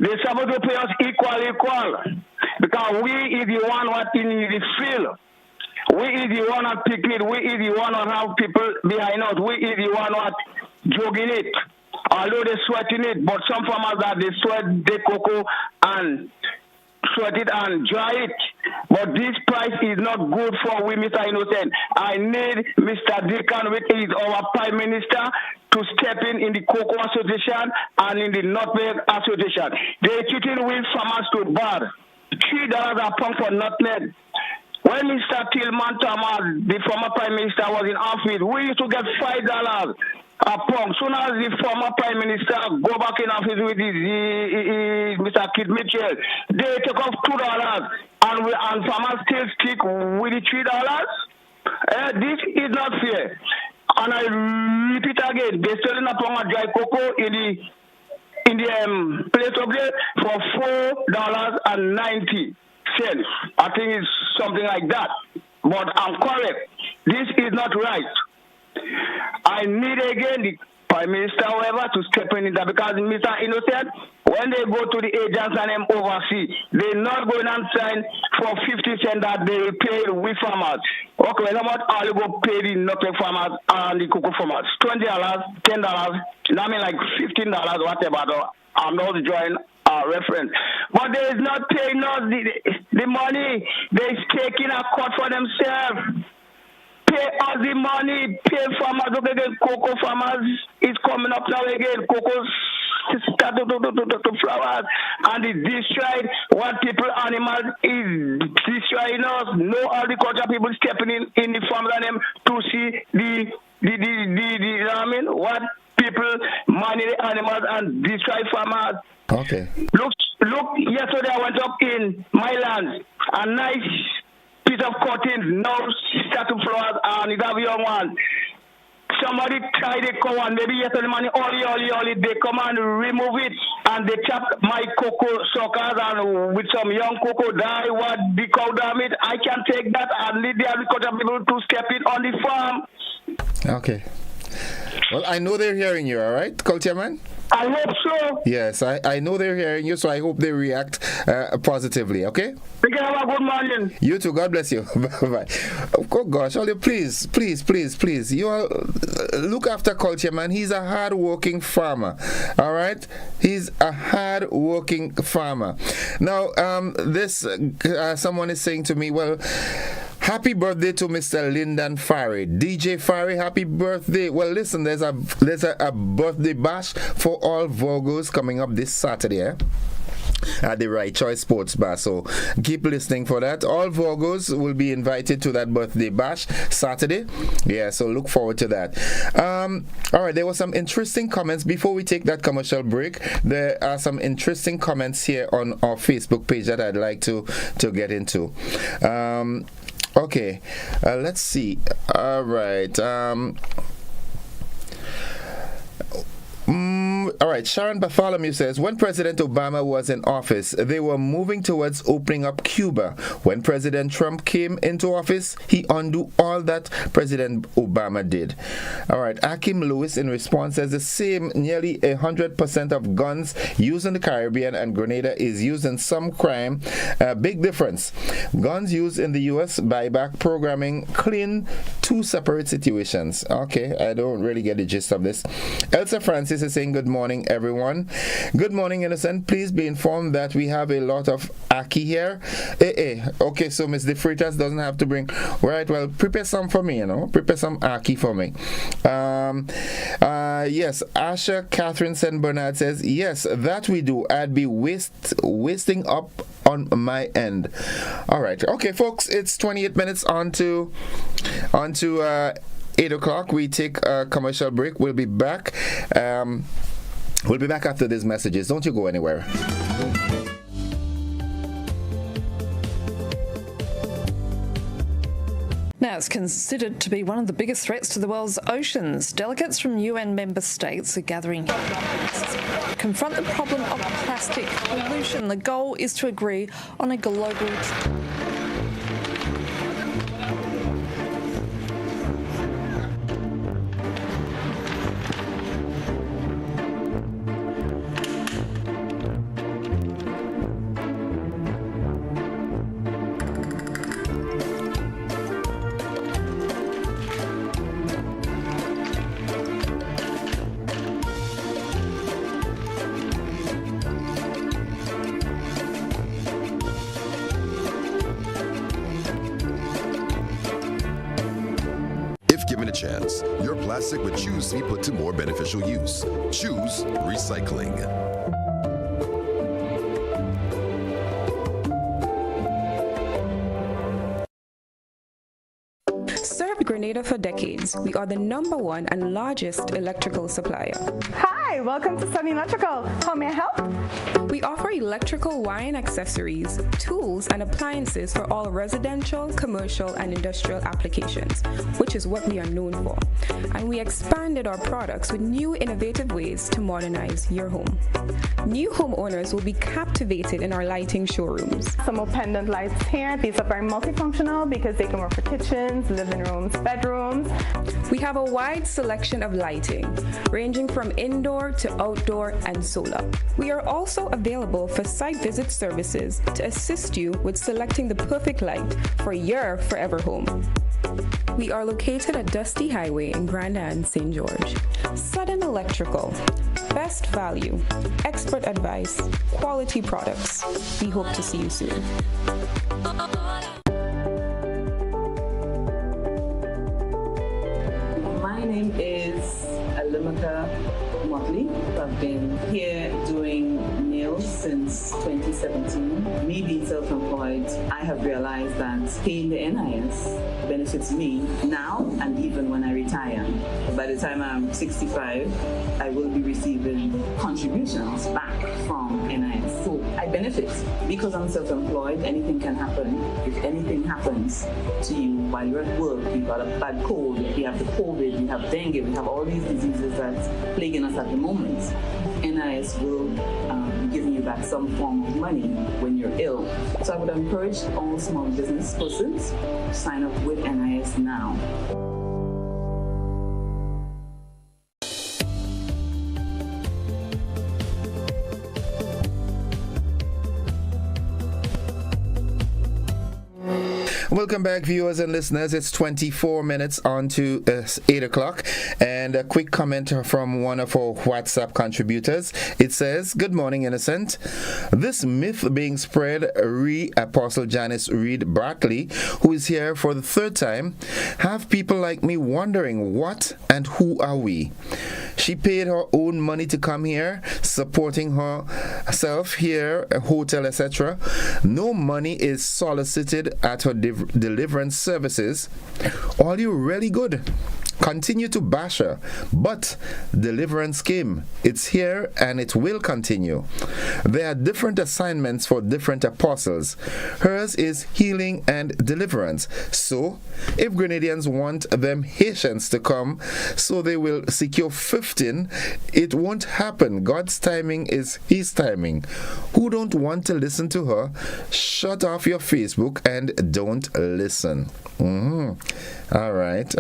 They're supposed to pay us equal. Because we is the one what in the field. We is the one that pick it. We is the one that have people behind us. We is the one that jogging it. Although they sweating it, but some farmers that they sweat the cocoa and sweat it and dry it. But this price is not good for we, Mr. Innocent. I need Mr. Deacon, which is our Prime Minister, to step in the Cocoa Association and in the Nutmeg Association. They're treating we farmers to bad. $3 a pound for nutmeg. When Mr. Tillman Thomas, the former Prime Minister, was in office, we used to get $5 a pound. Soon as the former Prime Minister go back in office with Mr. Kid Mitchell, they take off $2 and farmers still stick with the $3. This is not fair. And I repeat again, they're selling a pound of dry cocoa in the place of there for $4.90. I think it's something like that. But I'm correct. This is not right. I need again the Prime Minister, however, to step in that, because Mr. Innocent, when they go to the agents and them overseas, they're not going and sign for 50 cents that they pay with farmers. Okay, how much are you going to pay the nutmeg farmers and the cocoa farmers? $20, $10, I mean like $15, whatever. I'm not drawing a reference. But they is not paying us the money. They're taking a cut for themselves. Pay us the money, pay farmers. Okay, again, cocoa farmers is coming up now again. Cocoa started to flowers and it destroyed what people, animals is destroying us. No agriculture people stepping in the farms and them to see what people manage the animals and destroy farmers. Okay. Look, yesterday I went up in my land, a nice piece of cotton, now start to flowers, and it have a young one. Somebody tried to come on, maybe yesterday morning, only, they come and remove it, and they chop my cocoa suckers, and with some young cocoa die, what the cow damn it, I can take that and need the agriculture people to step in on the farm. Okay. Well, I know they're hearing you, all right, Culture Man? I hope so. Yes, I know they're hearing you, so I hope they react positively, okay? You can have a good morning. You too. God bless you. Bye-bye. Oh, gosh, Ollie, please. You all look after Culture, man. He's a hard-working farmer, all right? He's a hard-working farmer. Now, someone is saying to me, well, happy birthday to Mr. Lyndon Farry. DJ Farry, happy birthday. Well, listen, there's a birthday bash for all Virgos coming up this Saturday, at the Right Choice Sports Bar. So keep listening for that. All Virgos will be invited to that birthday bash Saturday. Yeah, so look forward to that. All right, there were some interesting comments. Before we take that commercial break, there are some interesting comments here on our Facebook page that I'd like to get into. Okay, let's see. All right. All right, Sharon Bartholomew says, when President Obama was in office, they were moving towards opening up Cuba. When President Trump came into office, he undid all that President Obama did. All right, Akim Lewis in response says the same, nearly 100% of guns used in the Caribbean and Grenada is used in some crime. Big difference. Guns used in the U.S. buyback programming, clean, two separate situations. Okay, I don't really get the gist of this. Elsa Francis is saying, good morning, everyone. Good morning, Innocent. Please be informed that we have a lot of ackee here. Okay, so Miss De Freitas doesn't have to bring. Right, well, prepare some for me, Prepare some ackee for me. Yes, Asha Catherine St. Bernard says, yes, that we do. I'd be wasting up on my end. All right. Okay, folks, it's 28 minutes on to 8 o'clock. We take a commercial break. We'll be back. We'll be back after these messages. Don't you go anywhere. Now, it's considered to be one of the biggest threats to the world's oceans. Delegates from UN member states are gathering to confront the problem of plastic pollution. The goal is to agree on a global chance. Your plastic would choose to be put to more beneficial use. Choose recycling. Served Grenada for decades, we are the #1 and largest electrical supplier. Hi, welcome to Sunny Electrical. How may I help? We offer electrical wiring accessories, tools, and appliances for all residential, commercial, and industrial applications, which is what we are known for. And we expanded our products with new innovative ways to modernize your home. New homeowners will be captivated in our lighting showrooms. Some more pendant lights here. These are very multifunctional because they can work for kitchens, living rooms, bedrooms. We have a wide selection of lighting, ranging from indoor to outdoor and solar. We are also available for site visit services to assist you with selecting the perfect light for your forever home. We are located at Dusty Highway in Grenada, St. George. Sudden Electrical. Best value, expert advice, quality products. We hope to see you soon. My name is Alimaka Motley. I've been here doing nails since 2017. Me being self-employed, I have realized that paying the NIS benefits me now and even when I retire. By the time I'm 65, I will be receiving contributions back from NIS. So I benefit because I'm self-employed. Anything can happen. If anything happens to you while you're at work, you've got a bad cold, you have the COVID, you have dengue, we have all these diseases that's plaguing us at the moment. NIS will be giving you back some form of money when you're ill. So I would encourage all small business persons to sign up with NIS now. Welcome back, viewers and listeners. It's 24 minutes on to 8 o'clock. And a quick comment from one of our WhatsApp contributors. It says, "Good morning, Innocent. This myth being spread, Apostle Janice Reed Bartley, who is here for the third time, have people like me wondering what and who are we? She paid her own money to come here, supporting herself here, a hotel, etc. No money is solicited at her deliverance services. Are you really good? Continue to bash her, but deliverance came. It's here and it will continue. There are different assignments for different apostles. Hers is healing and deliverance. So, if Grenadians want them Haitians to come so they will secure 15, it won't happen. God's timing is His timing. Who don't want to listen to her, shut off your Facebook and don't listen." All right,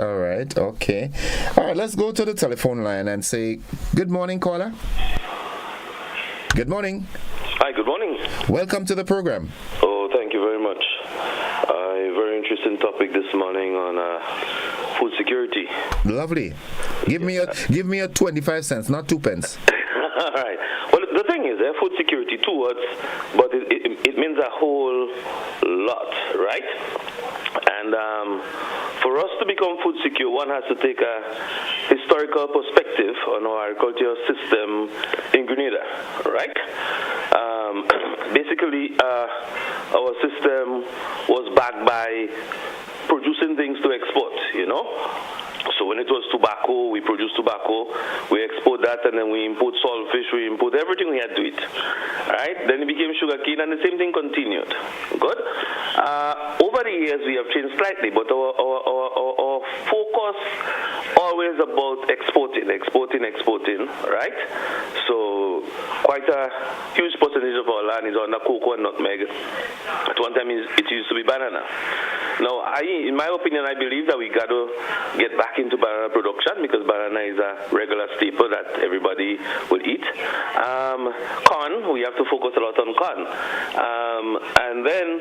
okay. All right, let's go to the telephone line and say, good morning, caller. Good morning. Hi, good morning. Welcome to the program. Oh, thank you very much. A very interesting topic this morning on food security. Lovely. Give me a 25 cents, not 2 pence. All right. Well, the thing is, food security, 2 words, but it means a whole lot, right? And for us to become food secure, one has to take a historical perspective on our agricultural system in Grenada, right? Basically, our system was backed by producing things to export, you know? So when it was tobacco, we produced tobacco, we export that, and then we import saltfish, we import everything we had to eat. Right? Then it became sugarcane, and the same thing continued. Good? Over the years, we have changed slightly, but our focus always about exporting, right? So quite a huge percentage of our land is under cocoa and nutmeg. At one time, it used to be banana. Now, in my opinion, I believe that we got to get back into banana production because banana is a regular staple that everybody would eat. Corn, we have to focus a lot on corn. And then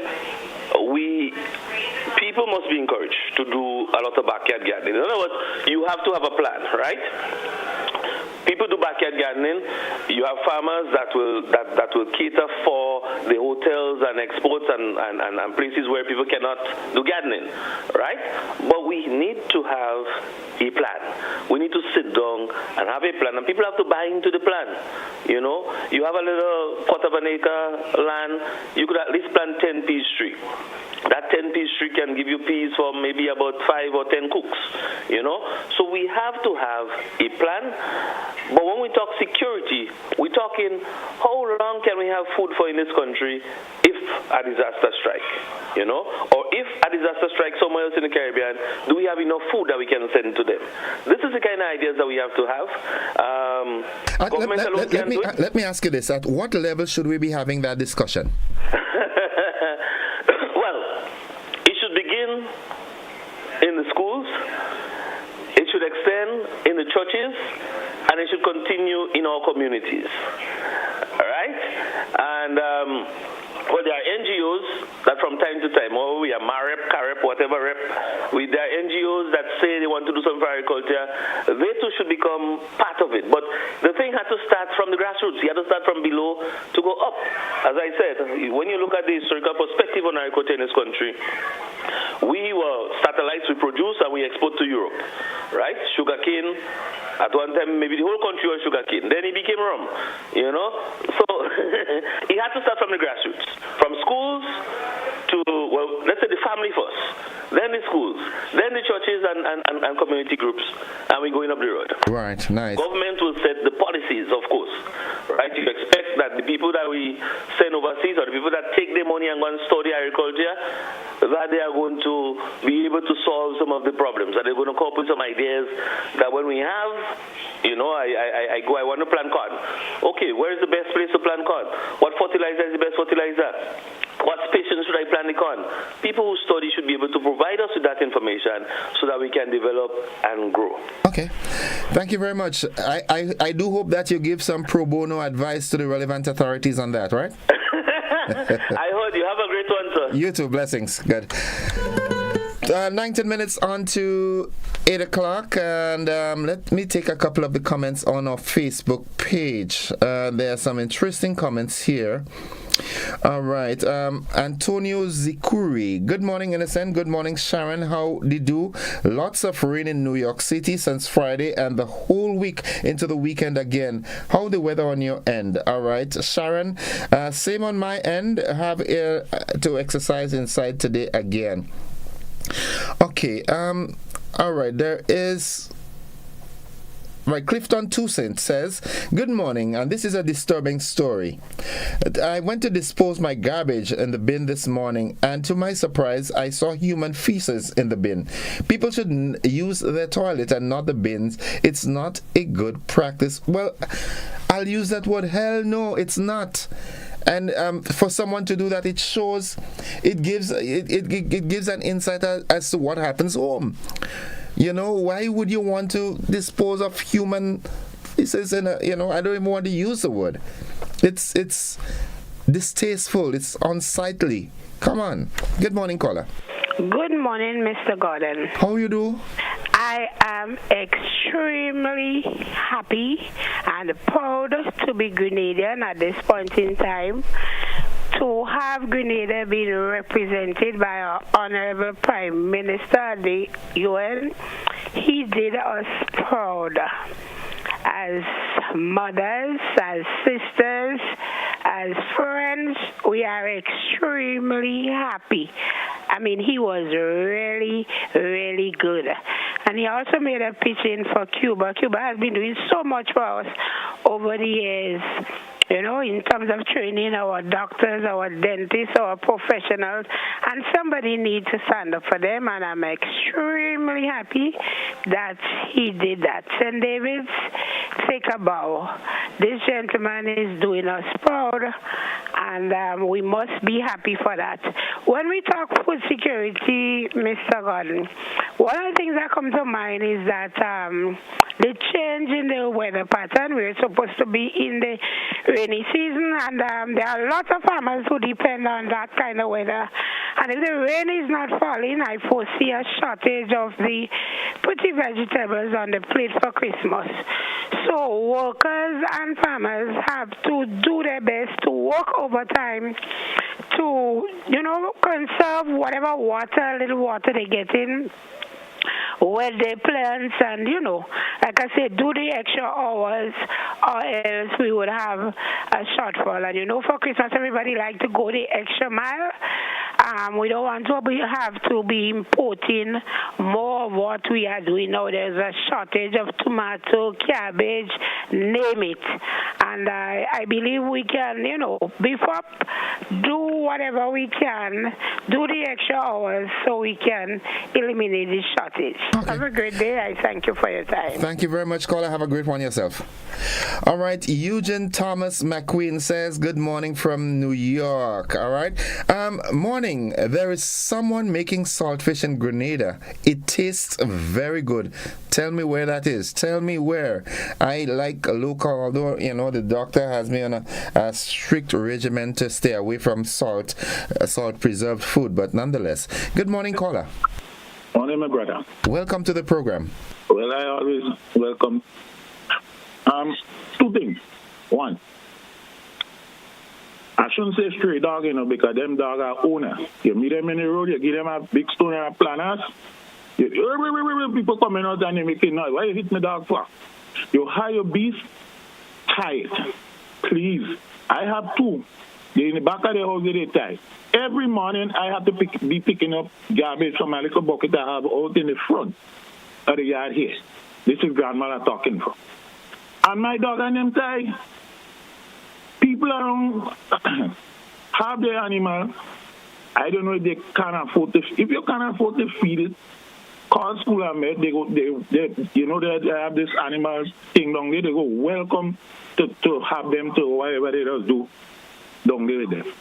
people must be encouraged to do a lot of backyard gardening. In other words, you have to have a plan, right? People do backyard gardening. You have farmers that will cater for the hotels and exports and places where people cannot do gardening, right? But we need to have a plan. We need to sit down and have a plan, and people have to buy into the plan. You know, you have a little quarter of an acre land, you could at least plant 10 peas tree. That 10 peas tree can give you peas for maybe about 5 or 10 cooks, you know. So we have to have a plan. But when we talk security, we're talking how long can we have food for in this country if a disaster strikes, you know? Or if a disaster strikes somewhere else in the Caribbean, do we have enough food that we can send to them? This is the kind of ideas that we have to have. Let me ask you this. At what level should we be having that discussion? In the schools, it should extend in the churches, and it should continue in our communities. All right? And well, there are NGOs that from time to time, we are MAREP, CAREP, whatever rep, there are NGOs that say they want to do something for agriculture. They too should become part of it. But the thing has to start from the grassroots. You have to start from below to go up. As I said, when you look at the historical perspective on agriculture in this country, we were satellites, we produce and we export to Europe, right? Sugarcane, at one time maybe the whole country was sugarcane. Then it became rum, you know? So it had to start from the grassroots, from schools to, well, let's say the family first, then the schools, then the churches and community groups, and we're going up the road. Right, nice. Government will set the policies, of course, right? You expect that the people that we send overseas or the people that take their money and go and study agriculture, that they are going to be able to solve some of the problems, that they're going to come up with some ideas that when we have, you know, I want to plant corn. Okay, where is the best place to plant corn? What fertilizer is the best fertilizer? What species should I plant the corn? People who study should be able to provide us with that information so that we can develop and grow. Okay. Thank you very much. I do hope that you give some pro bono advice to the relevant authorities on that, right? I heard you. Have a great one, sir. You too. Blessings. Good. 19 minutes on to 8 o'clock, and let me take a couple of the comments on our Facebook page. There are some interesting comments here. All right. Antonio Zikuri. Good morning, Innocent. Good morning, Sharon. How did you do? Lots of rain in New York City since Friday and the whole week into the weekend again. How the weather on your end? All right, Sharon. Same on my end. Have to exercise inside today again. Okay. All right. There is. Right, Clifton Toussaint says, good morning, and this is a disturbing story. I went to dispose my garbage in the bin this morning, and to my surprise, I saw human feces in the bin. People should use their toilet and not the bins. It's not a good practice. Well, I'll use that word. Hell no, it's not. And for someone to do that, it shows, it gives an insight as to what happens home. You know, why would you want to dispose of human feces in a, I don't even want to use the word. It's distasteful. It's unsightly. Come on. Good morning, caller. Good morning, Mr. Gordon. How you do? I am extremely happy and proud to be Grenadian at this point in time. To have Grenada being represented by our Honorable Prime Minister at the UN, he did us proud. As mothers, as sisters, as friends, we are extremely happy. I mean, he was really, really good. And he also made a pitch in for Cuba. Cuba has been doing so much for us over the years. In terms of training our doctors, our dentists, our professionals, and somebody needs to stand up for them, and I'm extremely happy that he did that. St. David's, take a bow. This gentleman is doing us proud, and we must be happy for that. When we talk food security, Mr. Gordon, one of the things that come to mind is that the change in the weather pattern, we're supposed to be in the rainy season, and there are lots of farmers who depend on that kind of weather. And if the rain is not falling, I foresee a shortage of the pretty vegetables on the plate for Christmas. So workers and farmers have to do their best to work overtime to, conserve whatever little water they get in with their plants, and like I said, do the extra hours, or else we would have a shortfall. And for Christmas, everybody like to go the extra mile. We don't want to have to be importing more of what we are doing now. There's a shortage of tomato, cabbage, name it. And I believe we can, beef up, do whatever we can, do the extra hours so we can eliminate this shortage. Okay. Have a great day. I thank you for your time. Thank you very much, caller. Have a great one yourself. All right. Eugene Thomas McQueen says, good morning from New York. All right. Morning. There is someone making saltfish in Grenada. It tastes very good. Tell me where that is. Tell me where. I like a local, although, the doctor has me on a strict regimen to stay away from salt preserved food, but nonetheless. Good morning, caller. Morning, my brother. Welcome to the program. Well, I always welcome. Two things. One, I shouldn't say stray dog, because them dog are owners. You meet them in the road, you give them a big stone and a planners. People coming out and they making noise. Why you hit my dog for? You hire your beast, tie it. Please. I have two. They're in the back of the house, they tie. Every morning, I have to be picking up garbage from my little bucket I have out in the front of the yard here. This is grandmother talking from. And my dog and them tie. People around have their animal. I don't know if they can afford to. If you can afford to feed it, call school and med. They have this animal thing down there. They go welcome to have them to whatever they just do down there with them.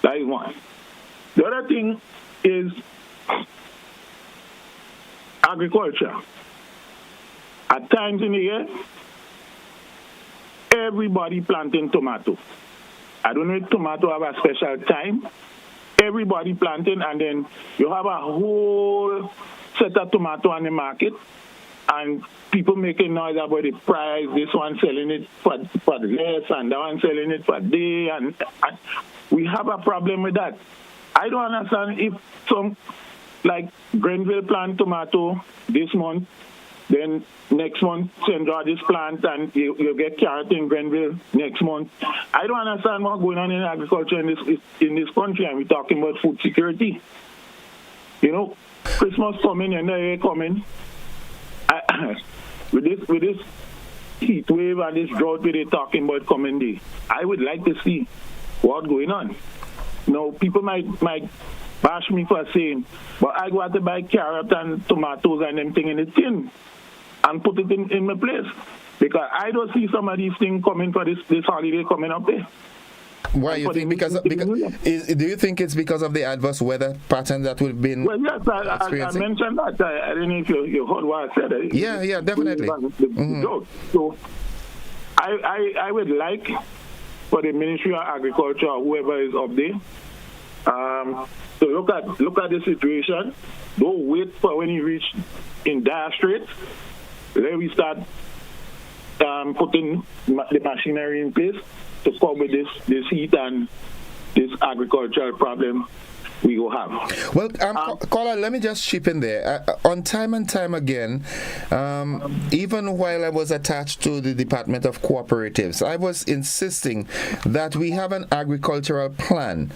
That is one. The other thing is agriculture. At times in the year, everybody planting tomato. I don't know if tomato have a special time. Everybody planting, and then you have a whole set of tomato on the market, and people making noise about the price. This one selling it for less, and that one selling it for day, and we have a problem with that. I don't understand if some, like Grenville plant tomato this month, then next month St. George's plant, and you get carrot in Grenville next month. I don't understand what's going on in agriculture in this country, and we're talking about food security. You know, Christmas coming and the year coming. With this heat wave and this drought we're talking about coming day, I would like to see what's going on. Now, people might bash me for saying, but I go out to buy carrot and tomatoes and them thing in the tin and put it in my place, because I don't see some of these things coming for this holiday coming up there. Why you think? Because do you think it's because of the adverse weather pattern that we've been experiencing? I mentioned that. I don't know if you heard what I said. Yeah, definitely. So I would like for the Ministry of Agriculture or whoever is up there to look at the situation. Don't wait for when you reach in dire straits. Then we start putting the machinery in place to cope with this heat and this agricultural problem we will have. Well, caller, let me just chip in there. On time and time again, even while I was attached to the Department of Cooperatives, I was insisting that we have an agricultural plan.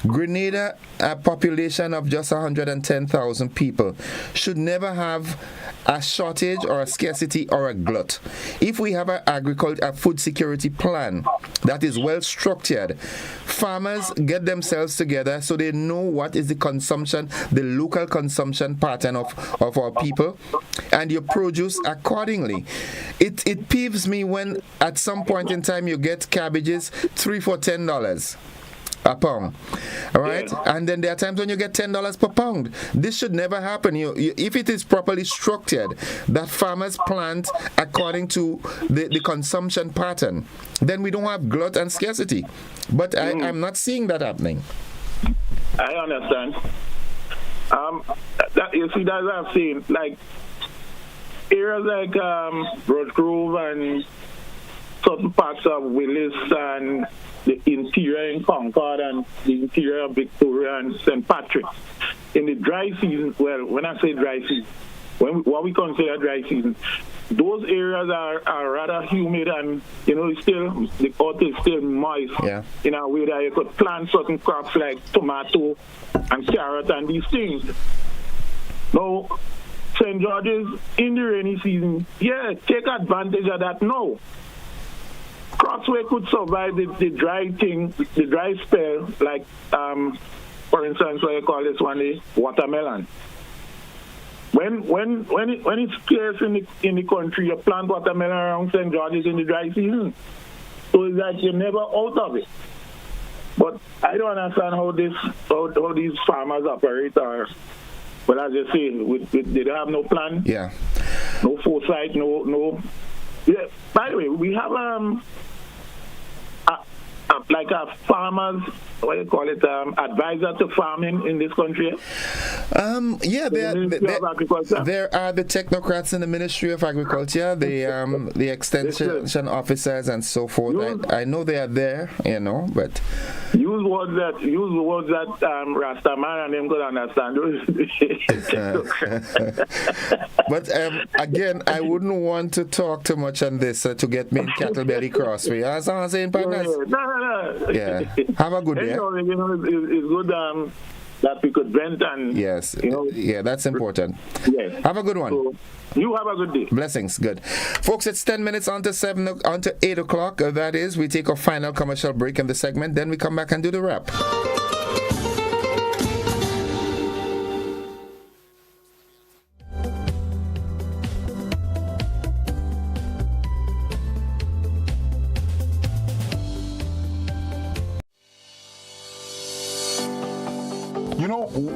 Grenada, a population of just 110,000 people, should never have a shortage or a scarcity or a glut. If we have a food security plan that is well structured, farmers get themselves together so they know what is the consumption, the local consumption pattern of our people, and you produce accordingly. It peeves me when at some point in time you get cabbages 3 for $10 a pound, all right? Yeah. And then there are times when you get $10 per pound. This should never happen. If it is properly structured, that farmers plant according to the consumption pattern, then we don't have glut and scarcity. But I'm not seeing that happening. I understand. You see, that's what I'm saying. Like areas like Broad Grove and certain parts of Willis and the interior in Concord and the interior of Victoria and St. Patrick. In the dry season, well, when I say dry season, what we consider dry season, those areas are rather humid and, the earth is still moist in a way that you could plant certain crops like tomato and carrot and these things. Now, St. George's in the rainy season, take advantage of that now. Crops where could survive the dry spell, like, for instance, what you call this one, the watermelon. When it's scarce in the country, you plant watermelon around St. George's in the dry season. So it's like you're never out of it. But I don't understand how these farmers operate. But as you say, they don't have no plan. Yeah. No foresight. No. Yeah. By the way, we have like a farmers, what do you call it, advisor to farming in this country? There are the technocrats in the Ministry of Agriculture, the extension officers and so forth. I know they are there, but use words that Rastaman and them could understand. But again, I wouldn't want to talk too much on this to get me in cattle belly crossway. As I'm saying, partners. No. Yeah. Have a good day. It's good that we could vent and yeah, that's important. Yes. Have a good one. So, you have a good day. Blessings. Good. Folks, it's 10 minutes on to 8 o'clock. That is, we take a final commercial break in the segment, then we come back and do the wrap.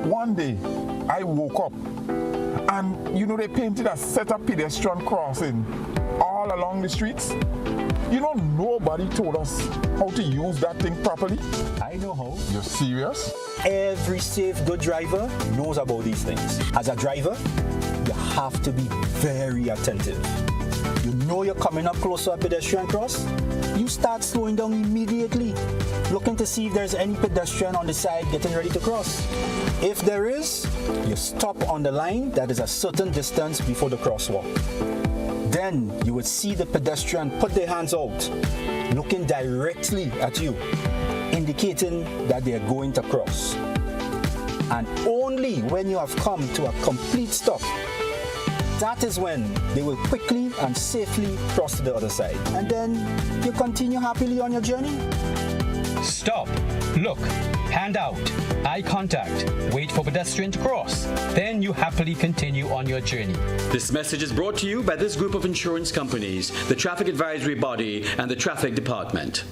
One day I woke up and they painted a set of pedestrian crossing all all along the streets. You know, nobody told us how to use that thing properly. I know how. You're serious? Every safe, good driver knows about these things. As a driver, you have to be very attentive. You know you're coming up close to a pedestrian cross, you start slowing down immediately, looking to see if there's any pedestrian on the side getting ready to cross. If there is, you stop on the line that is a certain distance before the crosswalk. Then you would see the pedestrian put their hands out, looking directly at you, indicating that they are going to cross. And only when you have come to a complete stop, that is when they will quickly and safely cross to the other side. And then you continue happily on your journey. Stop, look, hand out, eye contact, wait for pedestrian to cross. Then you happily continue on your journey. This message is brought to you by this group of insurance companies, the Traffic Advisory Body, and the Traffic Department.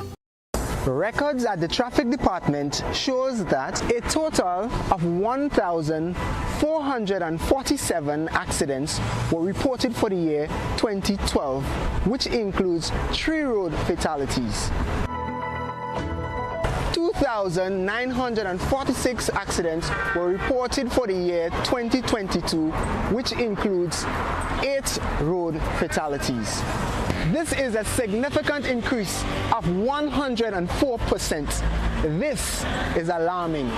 Records at the Traffic Department shows that a total of 1,447 accidents were reported for the year 2012, which includes 3 road fatalities. 2,946 accidents were reported for the year 2022, which includes 8 road fatalities. This is a significant increase of 104%. This is alarming.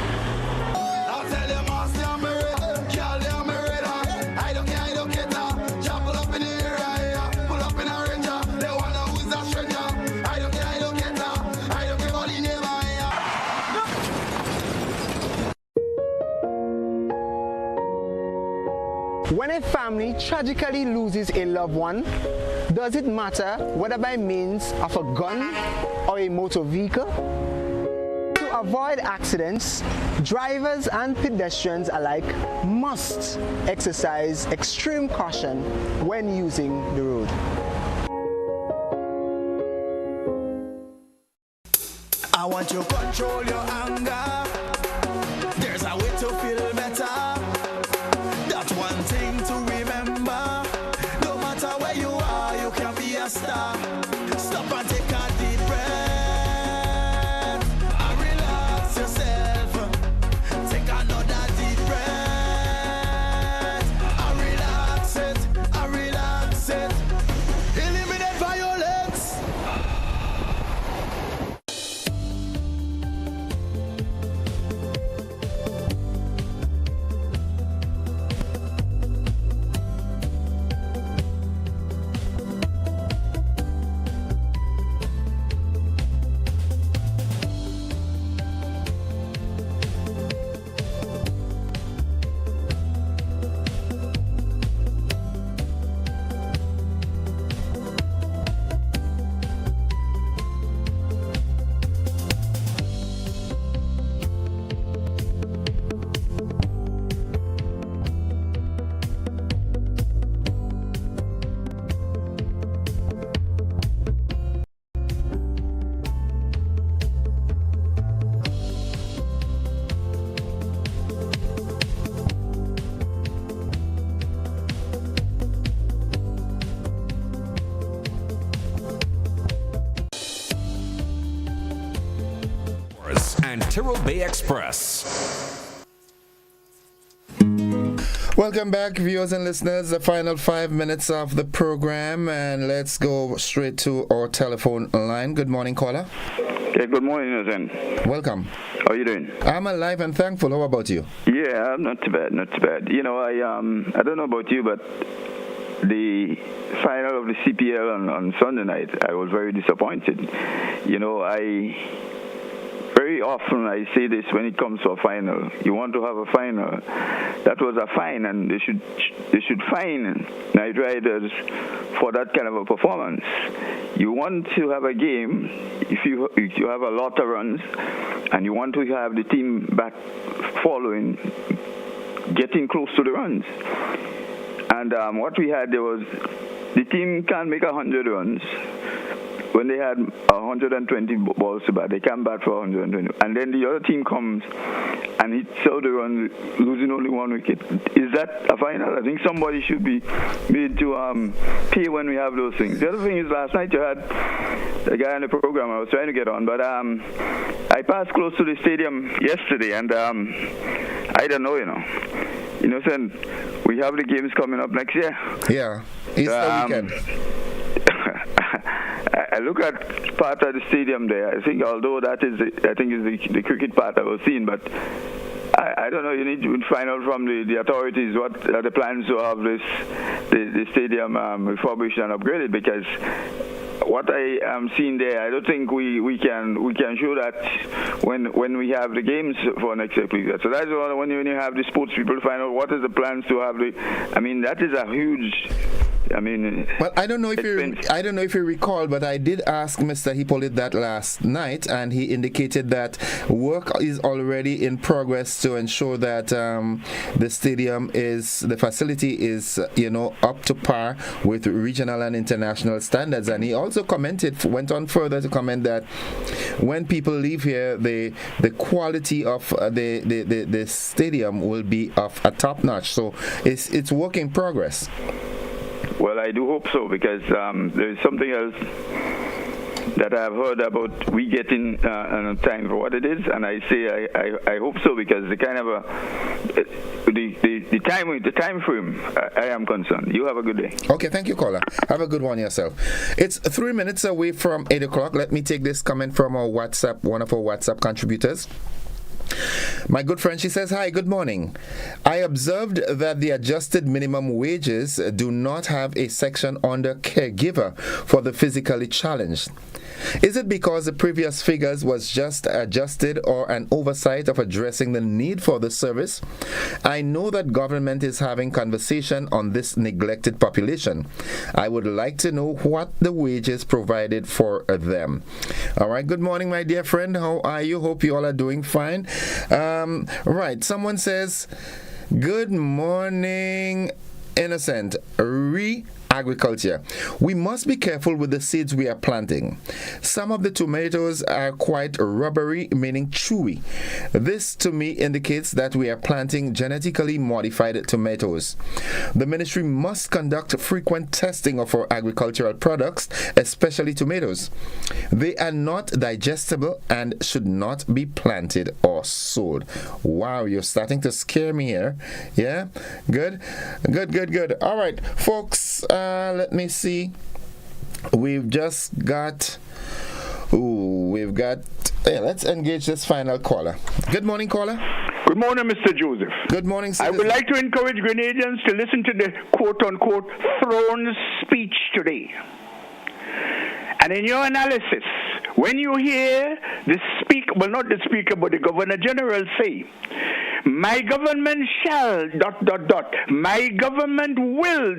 When a family tragically loses a loved one, does it matter whether by means of a gun or a motor vehicle? To avoid accidents, drivers and pedestrians alike must exercise extreme caution when using the road. I want you to control your anger. There's a way to feel better. That's one thing to remember. No matter where you are, you can be a star. Stop and take a deep breath and relax yourself. Take another deep breath and relax it, and relax it. Eliminate violence. And Tyrrell Bay Express. Welcome back, viewers and listeners. The final 5 minutes of the program, and let's go straight to our telephone line. Good morning, caller. Okay, good morning, Nathan. Welcome. How are you doing? I'm alive and thankful. How about you? Yeah, not too bad, not too bad. You know, I don't know about you, but the final of the CPL on Sunday night, I was very disappointed. You know, very often I say this when it comes to a final. You want to have a final. That was a fine, and they should fine Night Riders for that kind of a performance. You want to have a game if you have a lot of runs, and you want to have the team back following, getting close to the runs. And what we had, there was the team can't make 100 runs. when they had 120 balls to bat, they can bat for 120. And then the other team comes and hits out the run, losing only 1 wicket. Is that a final? I think somebody should be made to pay when we have those things. The other thing is, last night you had a guy on the program I was trying to get on, but I passed close to the stadium yesterday, and I don't know, Innocent, we have the games coming up next year. Yeah, Easter weekend. I look at part of the stadium there. I think, although that is, the cricket part I was seeing, but I don't know. You need to find out from the authorities what are the plans to have the stadium refurbished and upgraded, because what I am seeing there, I don't think we can show that when we have the games for next week. So that's when you have the sports people find out what is the plans to have that is a huge. Well, I don't know if you recall, but I did ask Mr. Hippolyte that last night, and he indicated that work is already in progress to ensure that the facility is up to par with regional and international standards. And he also went on further to comment that when people leave here, the quality of the stadium will be of a top notch. So it's work in progress. Well, I do hope so, because there's something else that I've heard about we getting time for what it is, and I say I hope so, because the kind of the time frame I am concerned. You have a good day. Okay, thank you, caller. Have a good one yourself. It's 3 minutes away from 8 o'clock. Let me take this comment from one of our WhatsApp contributors. My good friend, she says, hi, good morning. I observed that the adjusted minimum wages do not have a section under caregiver for the physically challenged. Is it because the previous figures was just adjusted or an oversight of addressing the need for the service? I know that government is having conversation on this neglected population. I would like to know what the wages provided for them. All right, good morning, my dear friend. How are you? Hope you all are doing fine. Right, someone says, good morning, Innocent. Agriculture. We must be careful with the seeds we are planting. Some of the tomatoes are quite rubbery, meaning chewy. This to me indicates that we are planting genetically modified tomatoes. The ministry must conduct frequent testing of our agricultural products, especially tomatoes. They are not digestible and should not be planted or sold. Wow, you're starting to scare me here. Yeah? Good. All right, folks, let me see. We've got, let's engage this final caller. Good morning, caller. Good morning, Mr. Joseph. Good morning, sir. I would like to encourage Grenadians to listen to the quote-unquote throne speech today. And in your analysis, when you hear the speaker, well, not the speaker, but the Governor General say, my government shall, ... my government will, ...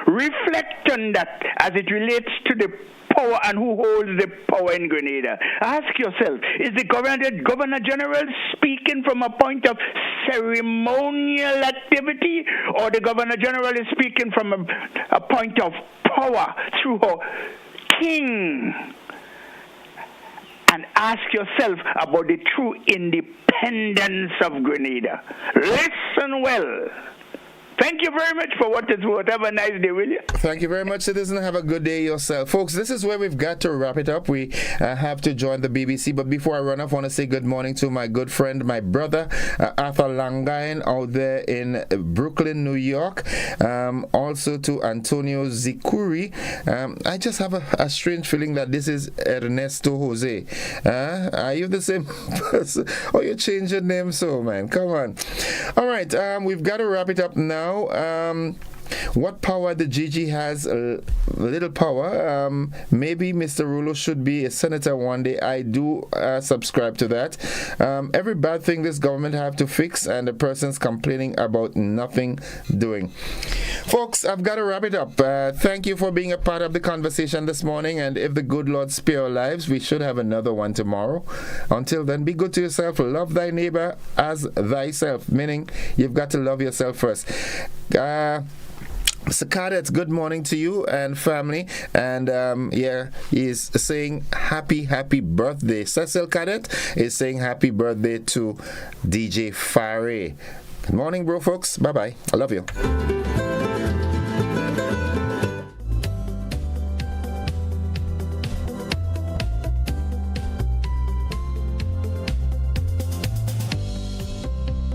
reflect on that as it relates to the power and who holds the power in Grenada. Ask yourself, is the Governor General speaking from a point of ceremonial activity, or the Governor General is speaking from a point of power through her king? And ask yourself about the true independence of Grenada. Listen well. Thank you very much for what it's worth. Have a nice day, will you? Thank you very much, citizen. Have a good day yourself. Folks, this is where we've got to wrap it up. We have to join the BBC. But before I run off, I want to say good morning to my good friend, my brother, Arthur Langain, out there in Brooklyn, New York. Also to Antonio Zikuri. I just have a strange feeling that this is Ernesto Jose. Are you the same person? Oh, you changed your name so, man. Come on. All right, we've got to wrap it up now. What power the GG has, little power. Maybe Mr. Rulo should be a senator one day. I do subscribe to that. Every bad thing this government have to fix, and the person's complaining about nothing doing. Folks, I've got to wrap it up. Thank you for being a part of the conversation this morning, and if the good Lord spare our lives, we should have another one tomorrow. Until then, be good to yourself. Love thy neighbor as thyself, meaning you've got to love yourself first. Mr. Cadet, good morning to you and family. And he's saying happy birthday. Cecil Cadet is saying happy birthday to DJ Fare. Good morning, bro, folks. Bye-bye. I love you.